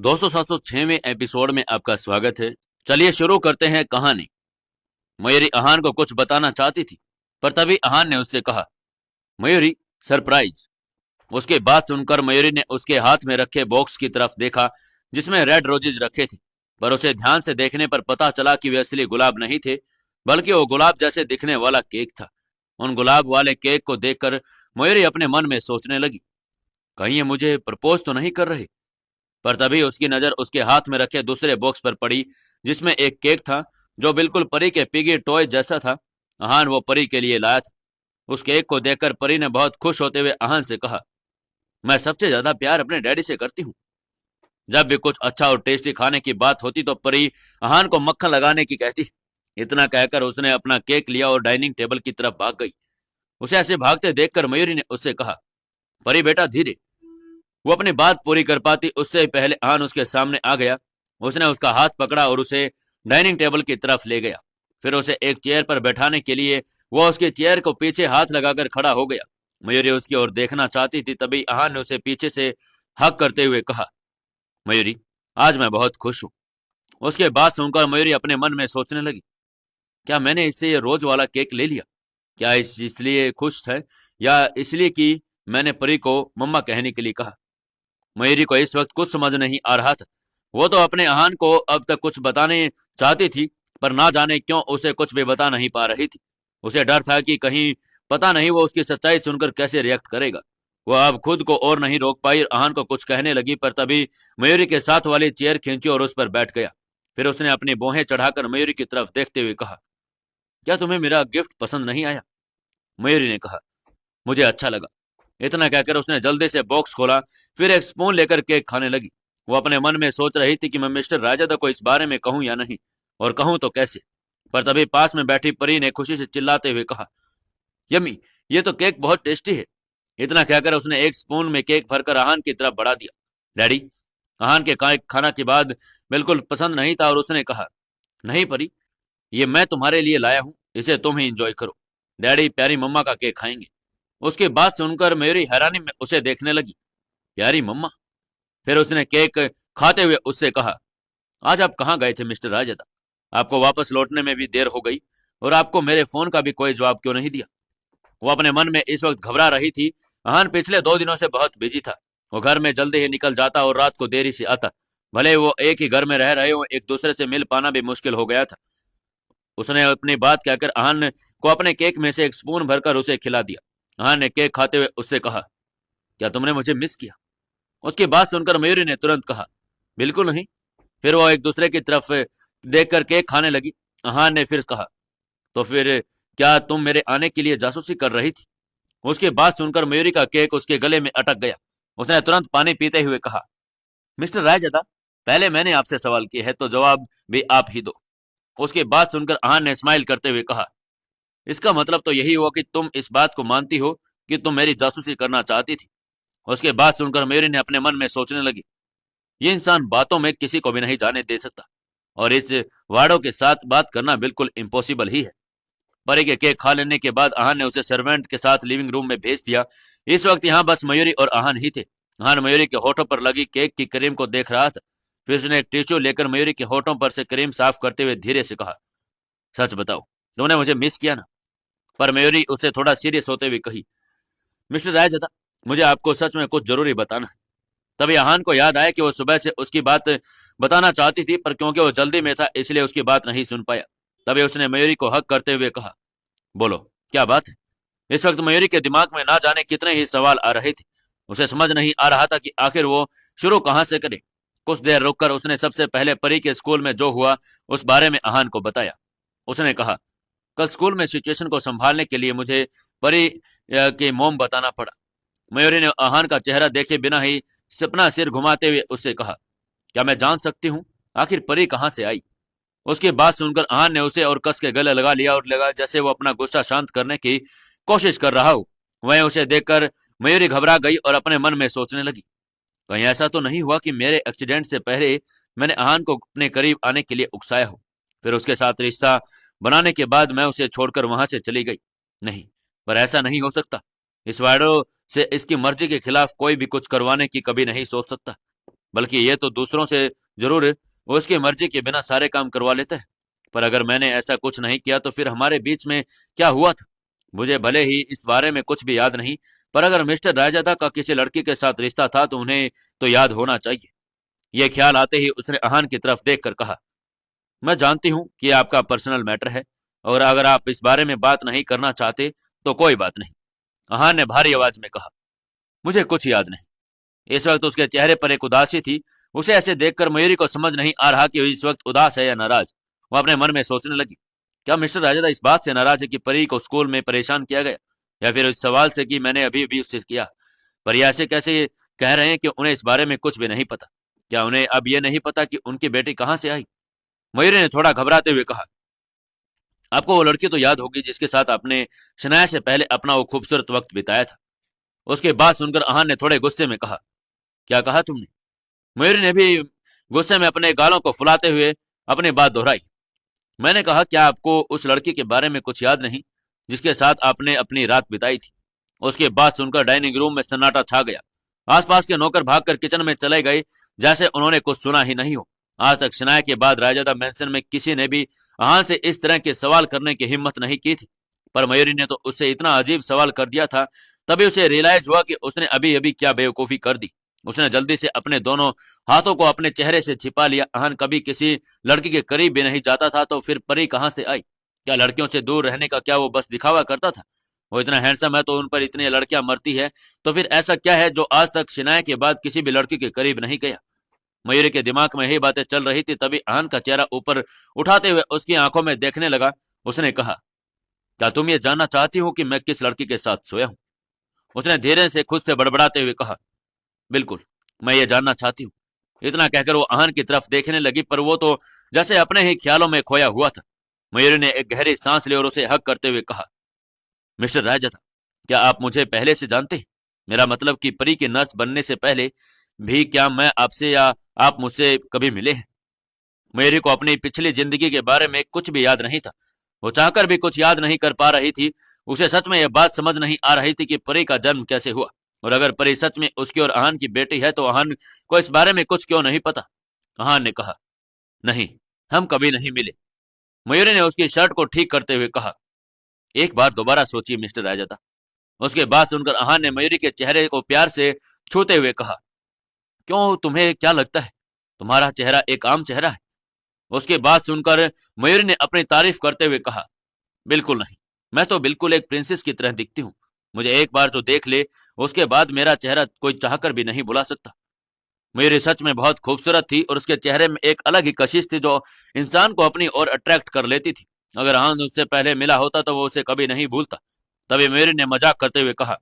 दोस्तों 706वें एपिसोड में आपका स्वागत है। चलिए शुरू करते हैं कहानी। मयूरी अहान को कुछ बताना चाहती थी, पर तभी अहान ने उससे कहा, मयूरी, सरप्राइज। उसकी बात सुनकर मयूरी ने उसके हाथ में रखे बॉक्स की तरफ देखा, जिसमें रेड रोजेज रखे थे। पर उसे ध्यान से देखने पर पता चला कि वे असली गुलाब नहीं थे, बल्कि वो गुलाब जैसे दिखने वाला केक था। उन गुलाब वाले केक को देखकर मयूरी अपने मन में सोचने लगी, कहीं ये मुझे प्रपोज तो नहीं कर रहे। पर तभी उसकी नजर उसके हाथ में रखे दूसरे बॉक्स पर पड़ी, जिसमें एक केक था जो बिल्कुल परी के पिगी टॉय जैसा था। अहान वो परी के लिए लाया था। उस केक को देखकर परी ने बहुत खुश होते हुए अहान से कहा, मैं सबसे ज्यादा प्यार अपने डैडी से करती हूँ। जब भी कुछ अच्छा और टेस्टी खाने की बात होती तो परी अहान को मक्खन लगाने की कहती। इतना कहकर उसने अपना केक लिया और डाइनिंग टेबल की तरफ भाग गई। उसे ऐसे भागते देखकर मयूरी ने उससे कहा, परी बेटा धीरे। वो अपनी बात पूरी कर पाती उससे पहले अहान उसके सामने आ गया। उसने उसका हाथ पकड़ा और उसे डाइनिंग टेबल की तरफ ले गया। फिर उसे एक चेयर पर बैठाने के लिए वो उसके चेयर को पीछे हाथ लगाकर खड़ा हो गया। मयूरी उसकी ओर देखना चाहती थी, तभी अहान ने उसे पीछे से हक करते हुए कहा, मयूरी, आज मैं बहुत खुश हूँ। उसके बाद सुनकर मयूरी अपने मन में सोचने लगी, क्या मैंने इससे ये रोज वाला केक ले लिया? क्या इसलिए खुश है, या इसलिए कि मैंने परी को मम्मा कहने के लिए कहा? मयूरी को इस वक्त कुछ समझ नहीं आ रहा था। वो तो अपने अहान को अब तक कुछ बताने चाहती थी, पर ना जाने क्यों उसे कुछ भी बता नहीं पा रही थी। उसे डर था कि कहीं पता नहीं वो उसकी सच्चाई सुनकर कैसे रिएक्ट करेगा। वह अब खुद को और नहीं रोक पाई और अहान को कुछ कहने लगी, पर तभी मयूरी के साथ वाली चेयर खींची और उस पर बैठ गया। फिर उसने अपनी भौहें चढ़ाकर मयूरी की तरफ देखते हुए कहा, क्या तुम्हें मेरा गिफ्ट पसंद नहीं आया? मयूरी ने कहा, मुझे अच्छा लगा। इतना कहकर उसने जल्दी से बॉक्स खोला, फिर एक स्पून लेकर केक खाने लगी। वो अपने मन में सोच रही थी कि मैं मिस्टर राजादा को इस बारे में कहूं या नहीं, और कहूं तो कैसे। पर तभी पास में बैठी परी ने खुशी से चिल्लाते हुए कहा, यम्मी, ये तो केक बहुत टेस्टी है। इतना कहकर उसने एक स्पून में केक भरकर अहान की तरफ बढ़ा दिया। डैडी, अहान के खाना के बाद बिल्कुल पसंद नहीं था और उसने कहा, नहीं परी, ये मैं तुम्हारे लिए लाया हूं, इसे तुम ही इंजॉय करो। डैडी प्यारी मम्मा का केक खाएंगे। उसकी बात सुनकर मयूरी हैरानी में उसे देखने लगी। प्यारी मम्मा? फिर उसने केक खाते हुए उससे कहा, आज आप कहाँ गए थे मिस्टर राजदा? आपको वापस लौटने में भी देर हो गई, और आपको मेरे फोन का भी कोई जवाब क्यों नहीं दिया? वो अपने मन में इस वक्त घबरा रही थी। अहान पिछले 2 दिनों से बहुत बिजी था। वो घर में जल्दी ही निकल जाता और रात को देरी से आता। भले वो एक ही घर में रह रहे हो, एक दूसरे से मिल पाना भी मुश्किल हो गया था। उसने अपनी बात कहकर अहान को अपने केक में से एक स्पून भरकर उसे खिला दिया। अहान ने केक खाते हुए उससे कहा, क्या तुमने मुझे मिस किया? उसकी बात सुनकर मयूरी ने तुरंत कहा, बिल्कुल नहीं। फिर वो एक दूसरे की तरफ देखकर केक खाने लगी। अहान ने फिर कहा, तो फिर क्या तुम मेरे आने के लिए जासूसी कर रही थी? उसकी बात सुनकर मयूरी का केक उसके गले में अटक गया। उसने तुरंत पानी पीते हुए कहा, मिस्टर रायजादा, पहले मैंने आपसे सवाल किया है तो जवाब भी आप ही दो। उसकी बात सुनकर अहान ने स्माइल करते हुए कहा, इसका मतलब तो यही हुआ कि तुम इस बात को मानती हो कि तुम मेरी जासूसी करना चाहती थी। उसके बाद सुनकर मेरी ने अपने मन में सोचने लगी, ये इंसान बातों में किसी को भी नहीं जाने दे सकता, और इस वाड़ो के साथ बात करना बिल्कुल इम्पॉसिबल ही है। परी के केक खा लेने के बाद अहान ने उसे सर्वेंट के साथ लिविंग रूम में भेज दिया। इस वक्त यहाँ बस मयूरी और अहान ही थे। अहान मयूरी के होठों पर लगी केक की क्रीम को देख रहा था। फिर उसने एक टिश्यू लेकर मयूरी के होठों पर से क्रीम साफ करते हुए धीरे से कहा, सच बताओ, तुमने मुझे मिस किया ना? पर मयूरी उसे थोड़ा सीरियस होते हुए कही, मिस्टर रायजादा, मुझे आपको सच में कुछ जरूरी बताना है। तभी अहान को याद आया कि वो सुबह से उसकी बात बताना चाहती थी, पर क्योंकि वो जल्दी में था इसलिए उसकी बात नहीं सुन पाया। तभी उसने मयूरी को हक करते हुए कहा, बोलो, क्या बात है? इस वक्त मयूरी के दिमाग में ना जाने कितने ही सवाल आ रहे थे। उसे समझ नहीं आ रहा था कि आखिर वो शुरू कहां से करे। कुछ देर रुककर उसने सबसे पहले परी के स्कूल में जो हुआ उस बारे में अहान को बताया। उसने कहा, कल स्कूल में सिचुएशन को संभालने के लिए मुझे परी की मोम बताना पड़ा। मयूरी ने अहान का चेहरा देखे बिना ही सपना सिर घुमाते हुए उससे कहा, क्या मैं जान सकती हूँ आखिर परी कहाँ से आई? उसकी बात सुनकर अहान ने उसे और कस के गले लगा लिया और लगा जैसे वो अपना गुस्सा शांत करने की कोशिश कर रहा हो। वहीं उसे देखकर मयूरी घबरा गई और अपने मन में सोचने लगी, कहीं ऐसा तो नहीं हुआ कि मेरे एक्सीडेंट से पहले मैंने अहान को अपने करीब आने के लिए उकसाया हो, फिर उसके साथ रिश्ता बनाने के बाद मैं उसे छोड़कर वहां से चली गई? नहीं, पर ऐसा नहीं हो सकता। इस वायडो से इसकी मर्जी के खिलाफ कोई भी कुछ करवाने की कभी नहीं सोच सकता। बल्कि ये तो दूसरों से जरूर उसकी मर्जी के बिना सारे काम करवा लेता है। पर अगर मैंने ऐसा कुछ नहीं किया तो फिर हमारे बीच में क्या हुआ था? मुझे भले ही इस बारे में कुछ भी याद नहीं, पर अगर मिस्टर रायजादा का किसी लड़की के साथ रिश्ता था तो उन्हें तो याद होना चाहिए। यह ख्याल आते ही उसने अहान की तरफ देखकर कहा, मैं जानती हूं कि यह आपका पर्सनल मैटर है, और अगर आप इस बारे में बात नहीं करना चाहते तो कोई बात नहीं। अहान ने भारी आवाज में कहा, मुझे कुछ याद नहीं। इस वक्त उसके चेहरे पर एक उदासी थी। उसे ऐसे देखकर मयूरी को समझ नहीं आ रहा कि वो इस वक्त उदास है या नाराज। वो अपने मन में सोचने लगी, क्या मिस्टर राजदा इस बात से नाराज है कि परी को स्कूल में परेशान किया गया, या फिर इस सवाल से कि मैंने अभी अभी उससे किया। पर ये ऐसे कैसे कह रहे हैं कि उन्हें इस बारे में कुछ भी नहीं पता? क्या उन्हें अब ये नहीं पता कि उनकी बेटी कहाँ से आई? मयूरी ने थोड़ा घबराते हुए कहा, आपको वो लड़की तो याद होगी जिसके साथ आपने शनाया से पहले अपना वो खूबसूरत वक्त बिताया था। उसके बाद सुनकर अहान ने थोड़े गुस्से में कहा, क्या कहा तुमने? मयूरी ने भी गुस्से में अपने गालों को फुलाते हुए अपनी बात दोहराई, मैंने कहा, क्या आपको उस लड़की के बारे में कुछ याद नहीं जिसके साथ आपने अपनी रात बिताई थी? उसके बाद सुनकर डाइनिंग रूम में सन्नाटा छा गया। आसपास के नौकर भागकर किचन में चले गए जैसे उन्होंने कुछ सुना ही नहीं हो। आज तक शनाया के बाद रायजादा मेंशन में किसी ने भी अहान से इस तरह के सवाल करने की हिम्मत नहीं की थी, पर मयूरी ने तो उससे इतना अजीब सवाल कर दिया था। तभी उसे रियलाइज हुआ कि उसने अभी अभी क्या बेवकूफी कर दी। उसने जल्दी से अपने दोनों हाथों को अपने चेहरे से छिपा लिया। अहान कभी किसी लड़की के करीब भी नहीं जाता था, तो फिर परी कहां से आई? क्या लड़कियों से दूर रहने का क्या वो बस दिखावा करता था? वो इतना हैंडसम है तो उन पर इतनी लड़कियां मरती है, तो फिर ऐसा क्या है जो आज तक शिनाय के बाद किसी भी लड़की के करीब नहीं गया? मयूरी के दिमाग में यही बातें चल रही थी, तभी अहान का चेहरा ऊपर उठाते हुए उसकी आंखों में देखने लगा। उसने कहा, क्या तुम ये जानना चाहती हो कि मैं किस लड़की के साथ सोया हूं? उसने धीरे से खुद से बड़बड़ाते हुए कहा, बिल्कुल, मैं ये जानना चाहती हूँ। इतना कहकर वो अहान की तरफ देखने लगी, पर वो तो जैसे अपने ही ख्यालों में खोया हुआ था। मयूरी ने एक गहरी सांस ली और उसे हक करते हुए कहा, मिस्टर रायजादा, क्या आप मुझे पहले से जानते हैं? मेरा मतलब कि परी की नर्स बनने से पहले भी क्या मैं आपसे या आप मुझसे कभी मिले हैं? मयूरी को अपनी पिछली जिंदगी के बारे में कुछ भी याद नहीं था। वो चाहकर भी कुछ याद नहीं कर पा रही थी। उसे सच में यह बात समझ नहीं आ रही थी कि परी का जन्म कैसे हुआ, और अगर परी सच में उसकी और अहान की बेटी है तो अहान को इस बारे में कुछ क्यों नहीं पता? अहान ने कहा, नहीं, हम कभी नहीं मिले। मयूरी ने उसकी शर्ट को ठीक करते हुए कहा, एक बार दोबारा सोचिए मिस्टर रायजादा। उसके बाद सुनकर अहान ने मयूरी के चेहरे को प्यार से छूते हुए कहा, क्यों, तुम्हें क्या लगता है तुम्हारा चेहरा एक आम चेहरा है? उसके बाद सुनकर मयूरी ने अपनी तारीफ करते हुए कहा, बिल्कुल नहीं, मैं तो बिल्कुल एक प्रिंसेस की तरह दिखती हूँ। मुझे एक बार जो देख ले उसके बाद मेरा चेहरा कोई चाहकर भी नहीं बुला सकता। मयूरी सच में बहुत खूबसूरत थी और उसके चेहरे में एक अलग ही कशिश थी जो इंसान को अपनी ओर अट्रैक्ट कर लेती थी। अगर आनंद उससे पहले मिला होता तो वो उसे कभी नहीं भूलता। तभी मयूरी ने मजाक करते हुए कहा,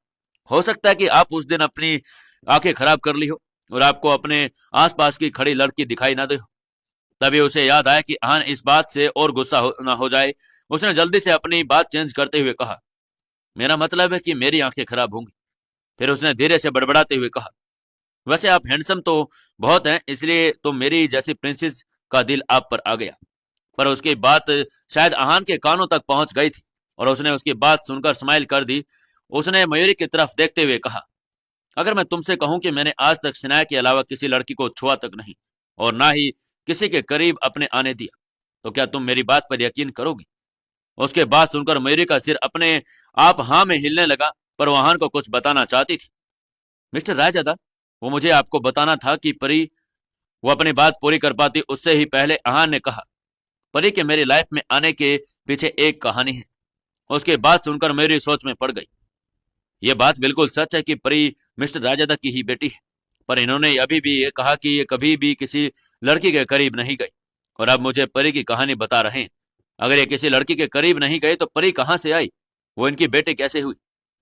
हो सकता है कि आप उस दिन अपनी आंखें खराब कर ली हो और आपको अपने आसपास की खड़ी लड़की दिखाई ना दे हो। तभी उसे याद आया कि आन इस बात से और गुस्सा ना हो जाए। उसने जल्दी से अपनी बात चेंज करते हुए कहा, मेरा मतलब है कि मेरी आंखें खराब होंगी। फिर उसने धीरे से बड़बड़ाते हुए कहा, वैसे आप हैंडसम तो बहुत हैं, इसलिए तो मेरी जैसी प्रिंसेस का दिल आप पर आ गया। पर उसकी बात शायद अहान के कानों तक पहुंच गई थी और उसने उसकी बात सुनकर स्माइल कर दी। उसने मयूरी की तरफ देखते हुए कहा, अगर मैं तुमसे कहूं कि मैंने आज तक सिनाया के अलावा किसी लड़की को छुआ तक नहीं और ना ही किसी के करीब अपने आने दिया, तो क्या तुम मेरी बात पर यकीन करोगी? उसके बाद सुनकर मयूरी का सिर अपने आप हाँ में हिलने लगा, पर वो अहान को कुछ बताना चाहती थी। मिस्टर रायजादा, वो मुझे आपको बताना था कि परी, वो अपनी बात पूरी कर पाती उससे ही पहले अहान ने कहा, परी के मेरी लाइफ में आने के पीछे एक कहानी है। उसके बाद सुनकर मेरी सोच में पड़ गई। यह बात बिल्कुल सच है कि परी मिस्टर राजादा की ही बेटी है, पर इन्होंने अभी भी ये कहा कि ये कभी भी किसी लड़की के करीब नहीं गई, और अब मुझे परी की कहानी बता रहे हैं। अगर ये किसी लड़की के करीब नहीं गए तो परी कहां से आई? वो इनकी बेटी कैसे हुई?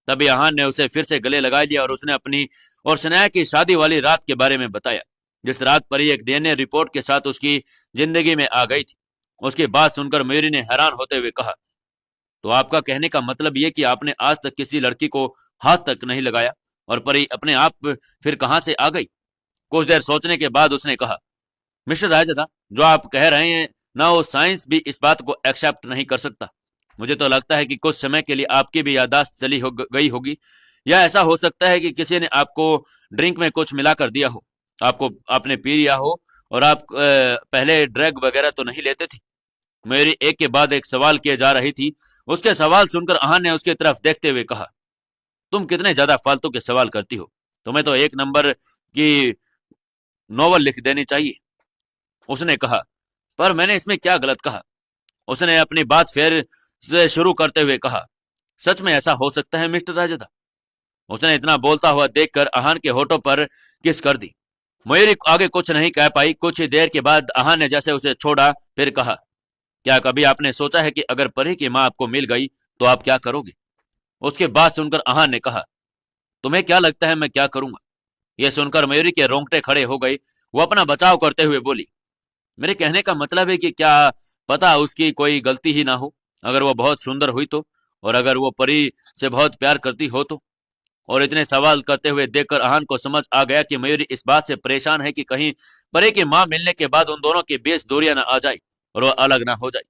तभी अहान ने उसे फिर से गले लगा लिया और उसने अपनी और सनाया की शादी वाली रात के बारे में बताया, जिस रात परी एक डीएनए रिपोर्ट के साथ उसकी जिंदगी में आ गई थी। उसकी बात सुनकर मयूरी ने हैरान होते हुए कहा, तो आपका कहने का मतलब ये कि आपने आज तक किसी लड़की को हाथ तक नहीं लगाया, और परी अपने आप फिर कहां से आ गई? कुछ देर सोचने के बाद उसने कहा, मिस्टर रायजादा, जो आप कह रहे हैं ना, वो साइंस भी इस बात को एक्सेप्ट नहीं कर सकता। मुझे तो लगता है कि कुछ समय के लिए आपकी भी याददाश्त गई होगी, या ऐसा हो सकता है कि किसी ने आपको ड्रिंक में कुछ मिलाकर दिया हो। आपको आपने पी लिया हो और आप पहले ड्रग वगैरह तो नहीं लेते थे। मेरी एक के बाद एक सवाल किए जा रही थी। उसके सवाल सुनकर अहान ने उसकी तरफ देखते हुए कहा, तुम कितने ज्यादा फालतू के सवाल करती हो। तुम्हें तो एक नंबर की नोवेल लिख देनी चाहिए। उसने कहा, पर मैंने इसमें क्या गलत कहा। उसने अपनी बात फिर से शुरू करते हुए कहा, सच में ऐसा हो सकता है मिस्टर राजदा। उसने इतना बोलता हुआ देखकर अहान के होठों पर किस कर दी। मयूरी आगे कुछ नहीं कह पाई। कुछ ही देर के बाद अहान ने जैसे उसे छोड़ा, फिर कहा, क्या कभी आपने सोचा है कि अगर परी की मां आपको मिल गई तो आप क्या करोगे। उसके बात सुनकर अहान ने कहा, तुम्हें क्या लगता है मैं क्या करूंगा। यह सुनकर मयूरी के रोंगटे खड़े हो गई। वो अपना बचाव करते हुए बोली, मेरे कहने का मतलब है कि क्या पता उसकी कोई गलती ही ना हो। अगर वो बहुत सुंदर हुई तो, और अगर वो परी से बहुत प्यार करती हो तो। और इतने सवाल करते हुए देखकर अहान को समझ आ गया कि मयूरी इस बात से परेशान है कि कहीं परी की मां मिलने के बाद उन दोनों के बीच दूरियां न आ जाए और वह अलग ना हो जाए।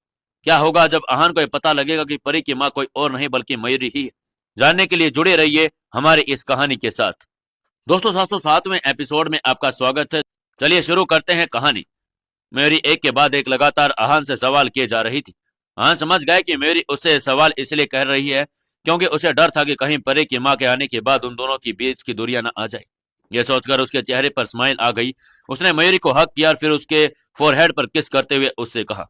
क्या होगा जब अहान को यह पता लगेगा कि परी की मां कोई और नहीं बल्कि मयूरी ही है। जानने के लिए जुड़े रहिए हमारी इस कहानी के साथ। दोस्तों, 707वें एपिसोड में आपका स्वागत है। चलिए शुरू करते हैं कहानी। मयूरी एक के बाद एक लगातार अहान से सवाल किए जा रही थी। अहान समझ गए कि मयूरी उससे सवाल इसलिए कर रही है क्योंकि उसे डर था कि कहीं परी की मां के आने के बाद उन दोनों की बीच की दूरियां न आ जाए। यह सोचकर उसके चेहरे पर स्माइल आ गई। उसने मयूरी को हक किया और फिर उसके फोरहेड पर किस करते हुए उससे कहा,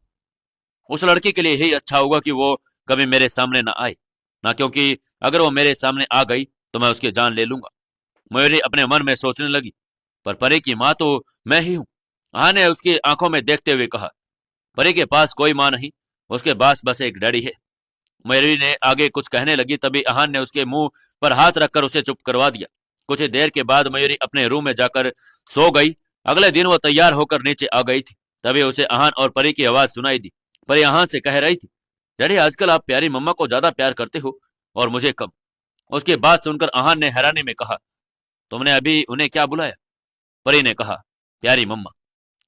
उस लड़की के लिए यही अच्छा होगा कि वो कभी मेरे सामने न आए, ना क्योंकि अगर वो मेरे सामने आ गई तो मैं उसकी जान ले लूंगा। मयूरी अपने मन में सोचने लगी, पर परी की मां तो मैं ही हूं। अहान ने उसकी आंखों में देखते हुए कहा, परी के पास कोई मां नहीं, उसके पास बस एक डैडी है। मयूरी ने आगे कुछ कहने लगी, तभी अहान ने उसके मुंह पर हाथ रखकर उसे चुप करवा दिया। कुछ ही देर के बाद मयूरी अपने रूम में जाकर सो गई। अगले दिन वो तैयार होकर नीचे आ गई थी। तभी उसे अहान और परी की आवाज सुनाई दी। परी अहान से कह रही थी, डैडी आजकल आप प्यारी मम्मा को ज्यादा प्यार करते हो और मुझे कम। उसकी बात सुनकर अहान ने हैरानी में कहा, तुमने अभी उन्हें क्या बुलाया। परी ने कहा, प्यारी मम्मा।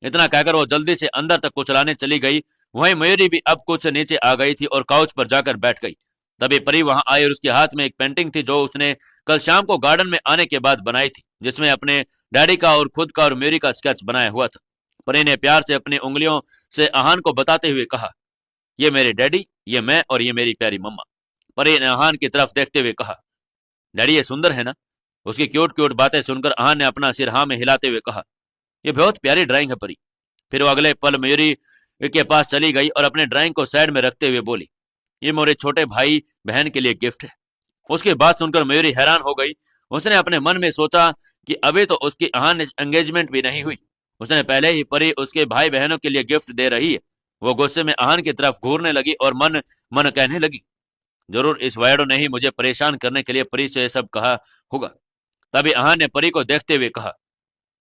इतना कहकर वो जल्दी से अंदर तक कुचलाने चली गई। वहीं मयूरी भी अब कुछ नीचे आ गई थी और काउच पर जाकर बैठ गई। तभी परी वहां आई और उसके हाथ में एक पेंटिंग थी जो उसने कल शाम को गार्डन में आने के बाद बनाई थी, जिसमें अपने डैडी का और खुद का और मयूरी का स्केच बनाया हुआ था। परी ने प्यार से अपनी उंगलियों से अहान को बताते हुए कहा, ये मेरे डैडी, ये मैं और ये मेरी प्यारी मम्मा। परी ने अहान की तरफ देखते हुए कहा, डैडी ये सुंदर है ना। उसकी क्यूट क्यूट बातें सुनकर अहान ने अपना सिर हाँ में हिलाते हुए कहा, ये बहुत प्यारी ड्राइंग है परी। फिर वो अगले पल मयूरी के पास चली गई और अपने ड्राइंग को साइड में रखते हुए बोली, ये मेरे छोटे भाई बहन के लिए गिफ्ट है। उसकी बात सुनकर मयूरी हैरान हो गई। उसने अपने मन में सोचा कि अभी तो उसकी अहान एंगेजमेंट भी नहीं हुई, उसने पहले ही परी उसके भाई बहनों के लिए गिफ्ट दे रही है। वो गुस्से में अहान की तरफ घूरने लगी और मन मन कहने लगी, जरूर इस वायडो ने ही मुझे परेशान करने के लिए परी से यह सब कहा होगा। तभी अहान ने परी को देखते हुए कहा,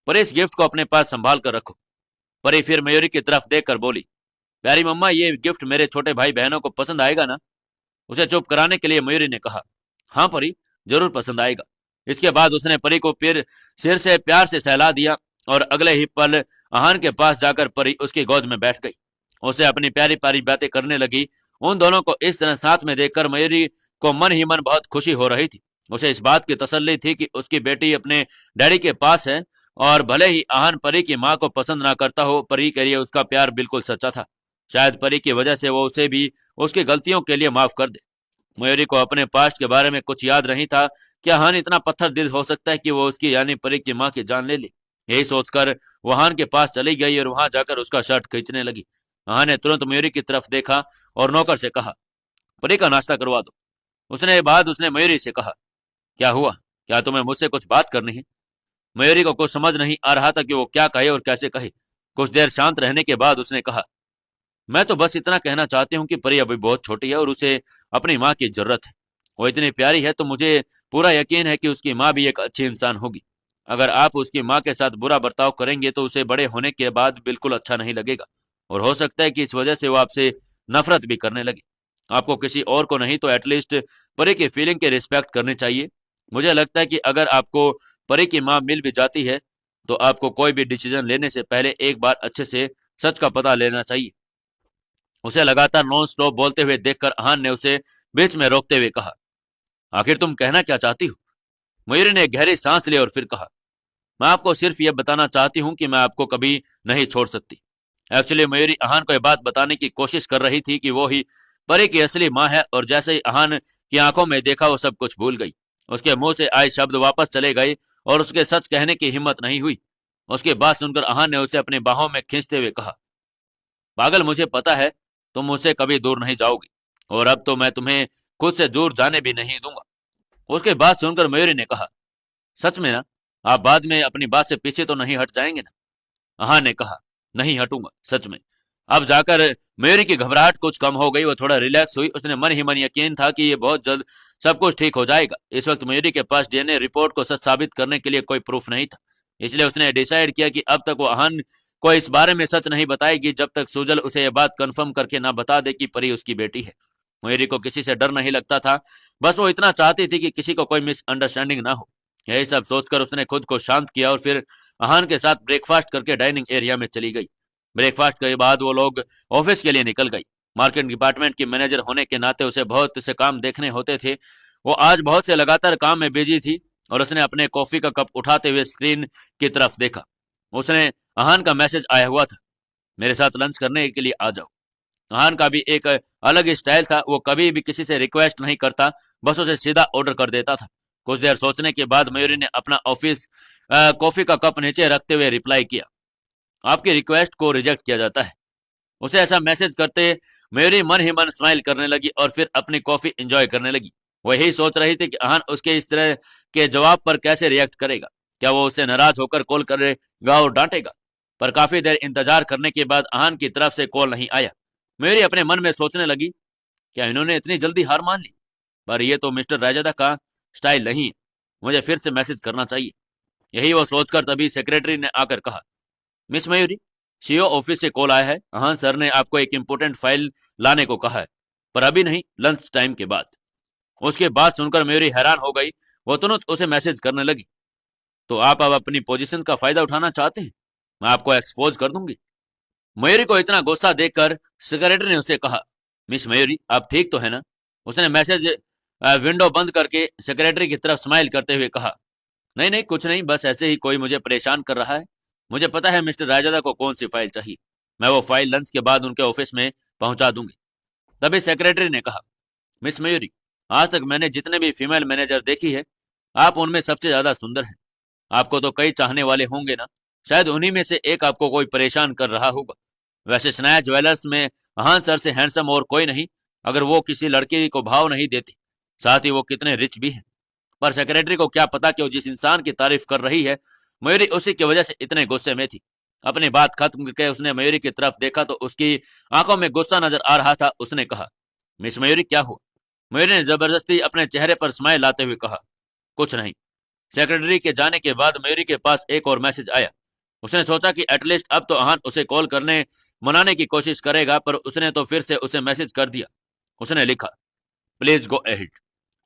परी इस गिफ्ट को अपने पास संभाल कर रखो। परी फिर मयूरी की तरफ देखकर बोली, प्यारी मम्मा ये गिफ्ट मेरे छोटे भाई बहनों को पसंद आएगा ना। उसे चुप कराने के लिए मयूरी ने कहा, हाँ परी, जरूर पसंद आएगा। इसके बाद उसने परी को फिर सिर से प्यार से सहला दिया और अगले ही पल अहान के पास जाकर परी उसकी गोद में बैठ गई। उसे अपनी प्यारी प्यारी बातें करने लगी। उन दोनों को इस तरह साथ में देखकर मयूरी को मन ही मन बहुत खुशी हो रही थी। उसे इस बात की तसल्ली थी कि उसकी बेटी अपने डैडी के पास है और भले ही अहान परी की मां को पसंद ना करता हो, परी के लिए उसका प्यार बिल्कुल सच्चा था। शायद परी की वजह से वो उसे भी उसकी गलतियों के लिए माफ कर दे। मयूरी को अपने पास्ट के बारे में कुछ याद नहीं था। क्या हान इतना पत्थर दिल हो सकता है कि वो उसकी यानी परी की मां की जान ले ले। यही सोचकर वो हान के पास चली गई और वहां जाकर उसका शर्ट खींचने लगी। हान ने तुरंत मयूरी की तरफ देखा और नौकर से कहा, परी का नाश्ता करवा दो। उसने बाद उसने मयूरी से कहा, क्या हुआ, क्या तुम्हें मुझसे कुछ बात करनी है। मयूरी को कुछ समझ नहीं आ रहा था कि वो क्या कहे और कैसे कहे। कुछ देर शांत रहने के बाद उसने कहा, मैं तो बस इतना कहना चाहती हूँ कि परी अभी बहुत छोटी है और उसे अपनी माँ की जरूरत है। वो इतनी प्यारी है तो मुझे पूरा यकीन है कि उसकी माँ भी एक अच्छी इंसान होगी। अगर आप उसकी माँ के साथ बुरा बर्ताव करेंगे तो उसे बड़े होने के बाद बिल्कुल अच्छा नहीं लगेगा और हो सकता है कि इस वजह से वो आपसे नफरत भी करने लगे। आपको किसी और को नहीं तो एटलीस्ट परी की फीलिंग की रिस्पेक्ट करनी चाहिए। मुझे लगता है कि अगर आपको परी की माँ मिल भी जाती है तो आपको कोई भी डिसीजन लेने से पहले एक बार अच्छे से सच का पता लेना चाहिए। उसे लगातार नॉन स्टॉप बोलते हुए देखकर अहान ने उसे बीच में रोकते हुए कहा, आखिर तुम कहना क्या चाहती हो। मयूरी ने गहरी सांस ली और फिर कहा, मैं आपको सिर्फ ये बताना चाहती हूँ कि मैं आपको कभी नहीं छोड़ सकती। एक्चुअली मयूरी अहान को यह बात बताने की कोशिश कर रही थी कि वो ही परी की असली माँ है, और जैसे ही अहान की आंखों में देखा वो सब कुछ भूल गई। उसके मुंह से आए शब्द वापस चले गए और उसके सच कहने की हिम्मत नहीं हुई। उसकी बात सुनकर अहान ने उसे अपनी बाहों में खींचते हुए कहा, पागल, मुझे पता है तुम मुझसे कभी दूर नहीं जाओगी, और अब तो मैं तुम्हें खुद से दूर जाने भी नहीं दूंगा। उसके बात सुनकर मयूरी ने कहा, सच में ना? आप बाद में अपनी बात से पीछे तो नहीं हट जाएंगे ना? अहान ने कहा, नहीं हटूंगा, सच में। अब जाकर मयूरी की घबराहट कुछ कम हो गई, वो थोड़ा रिलैक्स हुई। उसने मन ही मन यकीन था कि ये बहुत जल्द सब कुछ ठीक हो जाएगा। इस वक्त मयूरी के पास डीएनए रिपोर्ट को सच साबित करने के लिए कोई प्रूफ नहीं था, इसलिए उसने डिसाइड किया कि अब तक वो अहान को इस बारे में सच नहीं बताएगी जब तक सुजल उसे यह बात कंफर्म करके ना बता दे कि परी उसकी बेटी है। मयूरी को किसी से डर नहीं लगता था, बस वो इतना चाहती थी कि किसी को कोई मिसअंडरस्टैंडिंग ना हो। यही सब सोचकर उसने खुद को शांत किया और फिर अहान के साथ ब्रेकफास्ट करके डाइनिंग एरिया में चली गई। ब्रेकफास्ट के बाद वो लोग ऑफिस के लिए निकल गई। मार्केटिंग डिपार्टमेंट की मैनेजर होने के नाते उसे बहुत से काम देखने होते थे। वो आज बहुत से लगातार काम में बिजी थी और उसने अपने कॉफी का कप उठाते हुए स्क्रीन की तरफ देखा। उसने अहान का मैसेज आया हुआ था, मेरे साथ लंच करने के लिए आ जाओ। अहान का भी एक अलग स्टाइल था, वो कभी भी किसी से रिक्वेस्ट नहीं करता, बस उसे सीधा ऑर्डर कर देता था। कुछ देर सोचने के बाद मयूरी ने अपना ऑफिस कॉफी का कप नीचे रखते हुए रिप्लाई किया, आपकी रिक्वेस्ट को रिजेक्ट किया जाता है। उसे ऐसा मैसेज करते मयूरी मन ही मन स्माइल करने लगी और फिर अपनी कॉफी एंजॉय करने लगी। वो यही सोच रही थी कि अहान उसके इस तरह के जवाब पर कैसे रिएक्ट करेगा। क्या वो उससे नाराज होकर कॉल करेगा और डांटेगा? पर काफी देर इंतजार करने के बाद अहान की तरफ से कॉल नहीं आया। मयूरी अपने मन में सोचने लगी, क्या इन्होंने इतनी जल्दी हार मान ली? पर यह तो मिस्टर रायजादा का स्टाइल नहीं है, मुझे फिर से मैसेज करना चाहिए। यही वो सोचकर तभी सेक्रेटरी ने आकर कहा, मिस मयूरी, सीईओ ऑफिस से कॉल आया है। हाँ सर ने आपको एक इंपॉर्टेंट फाइल लाने को कहा है, पर अभी नहीं, लंच टाइम के बाद। उसके बाद सुनकर मयूरी हैरान हो गई। वो तुरंत उसे मैसेज करने लगी, तो आप अब अपनी पोजीशन का फायदा उठाना चाहते हैं? मैं आपको एक्सपोज कर दूंगी। मयूरी को इतना गुस्सा देखकर सेक्रेटरी ने उसे कहा, मिस मयूरी, आप ठीक तो है ना? उसने मैसेज विंडो बंद करके सेक्रेटरी की तरफ स्माइल करते हुए कहा, नहीं नहीं, कुछ नहीं, बस ऐसे ही कोई मुझे परेशान कर रहा है। मुझे पता है मिस्टर रायजादा को कौन सी फाइल चाहिए, मैं वो फाइल लंच के बाद उनके ऑफिस में पहुंचा दूंगी। तभी सेक्रेटरी ने कहा, मिस मयूरी, आज तक मैंने जितने भी फीमेल मैनेजर देखी है, आप उनमें सबसे ज्यादा सुंदर हैं। आपको तो कई चाहने वाले होंगे ना, शायद उन्हीं में से एक आपको कोई परेशान कर रहा होगा। वैसे स्नाया ज्वेलर्स में हाँ सर से हैंडसम और कोई नहीं, अगर वो किसी लड़की को भाव नहीं देती, साथ ही वो कितने रिच भी हैं। पर सेक्रेटरी को क्या पता कि वो जिस इंसान की तारीफ कर रही है, मयूरी उसी की वजह से इतने गुस्से में थी। अपनी बात खत्म करके उसने मयूरी की तरफ देखा तो उसकी आंखों में गुस्सा नजर आ रहा था। उसने कहा, मिस मयूरी, क्या हुआ? मयूरी ने जबरदस्ती अपने चेहरे पर स्माइल लाते हुए कहा, कुछ नहीं। सेक्रेटरी के जाने के बाद मयूरी के पास एक और मैसेज आया। उसने सोचा कि एटलीस्ट अब तो अहान उसे कॉल करने मनाने की कोशिश करेगा, पर उसने तो फिर से उसे मैसेज कर दिया। उसने लिखा, प्लीज गो अहेड।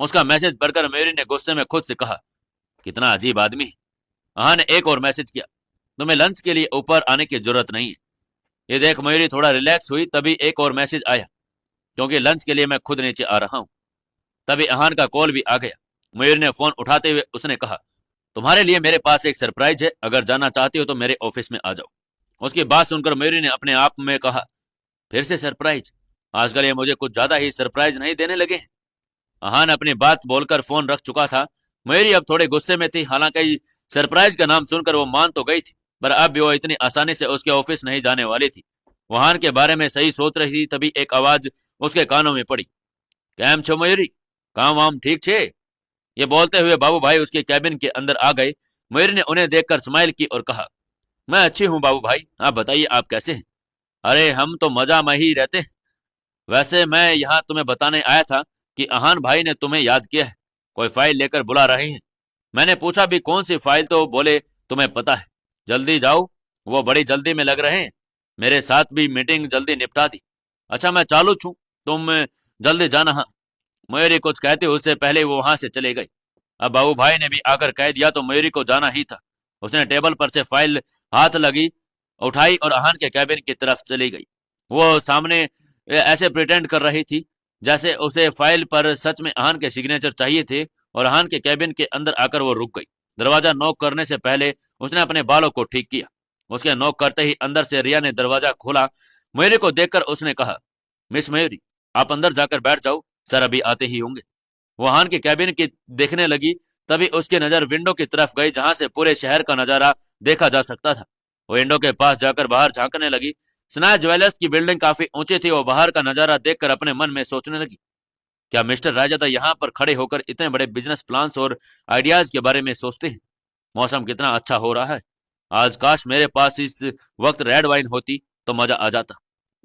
उसका मैसेज पढ़कर मयूरी ने गुस्से में खुद से कहा, कितना अजीब आदमी है। अहान ने एक और मैसेज किया, तुम्हें लंच के लिए ऊपर आने की जरूरत नहीं है। ये देख मयूरी थोड़ा रिलैक्स हुई। तभी एक और मैसेज आया, क्योंकि लंच के लिए मैं खुद नीचे आ रहा हूं। तभी अहान का कॉल भी आ गया। मयूरी ने फोन उठाते हुए उसने कहा, तुम्हारे लिए मेरे पास एक सरप्राइज है, अगर जाना चाहती हो तो मेरे ऑफिस में आ जाओ। उसकी बात सुनकर मयूरी ने अपने आप में कहा, फिर से सरप्राइज? आजकल ये मुझे कुछ ज्यादा ही सरप्राइज नहीं देने लगे हैं। अहान अपनी बात बोलकर फोन रख चुका था। मयूरी अब थोड़े गुस्से में थी। हालांकि सरप्राइज का नाम सुनकर वो मान तो गई थी, पर अब भी वो इतनी आसानी से उसके ऑफिस नहीं जाने वाली थी। वो अहान के बारे में सही सोच रही थी, तभी एक आवाज उसके कानों में पड़ी, कैम छो मयूरी, काम वाम ठीक छे? ये बोलते हुए बाबू भाई उसके कैबिन के अंदर आ गए। मयूरी ने उन्हें देखकर स्माइल की और कहा, मैं अच्छी हूँ बाबू भाई, आप बताइए आप कैसे हैं? अरे हम तो मजा में ही रहते हैं। वैसे मैं यहाँ तुम्हें बताने आया था कि अहान भाई ने तुम्हें याद किया है, कोई फाइल लेकर बुला रहे हैं। मैंने पूछा भी कौन सी फाइल, तो बोले तुम्हें पता है, जल्दी जाओ, वो बड़ी जल्दी में लग रहे हैं। मेरे साथ भी मीटिंग जल्दी निपटा दी। अच्छा मैं चालू छूं, तुम जल्दी जाना। हाँ। मयूरी कुछ कहते उससे पहले वो वहां से चले गई। अब बाबू भाई ने भी आकर कह दिया तो मयूरी को जाना ही था। उसने टेबल पर से फाइल हाथ लगी उठाई और अहान के कैबिन की तरफ चली गई। वो सामने ऐसे प्रिटेंड कर रही थी जैसे उसे फाइल पर सच में अहान के सिग्नेचर चाहिए थे, और अहान के कैबिन के अंदर आकर वो रुक गई। दरवाजा नॉक करने से पहले उसने अपने बालों को ठीक किया। उसके नॉक करते ही अंदर से रिया ने दरवाजा खोला। मयूरी को देखकर उसने कहा, मिस मयूरी, आप अंदर जाकर बैठ जाओ, सर अभी आते ही होंगे। वो हान के कैबिन की देखने लगी, तभी उसकी नजर विंडो की तरफ गई जहां से पूरे शहर का नजारा देखा जा सकता था। वो विंडो के पास जाकर बाहर झांकने लगी। सनाया ज्वेलर्स की बिल्डिंग काफी ऊंची थी। वो बाहर का नजारा देखकर अपने मन में सोचने लगी, क्या मिस्टर रायजादा यहाँ पर खड़े होकर इतने बड़े बिजनेस प्लान्स और आइडियाज के बारे में सोचते हैं। मौसम कितना अच्छा हो रहा है। आज काश मेरे पास इस वक्त रेड वाइन होती तो मजा आ जाता।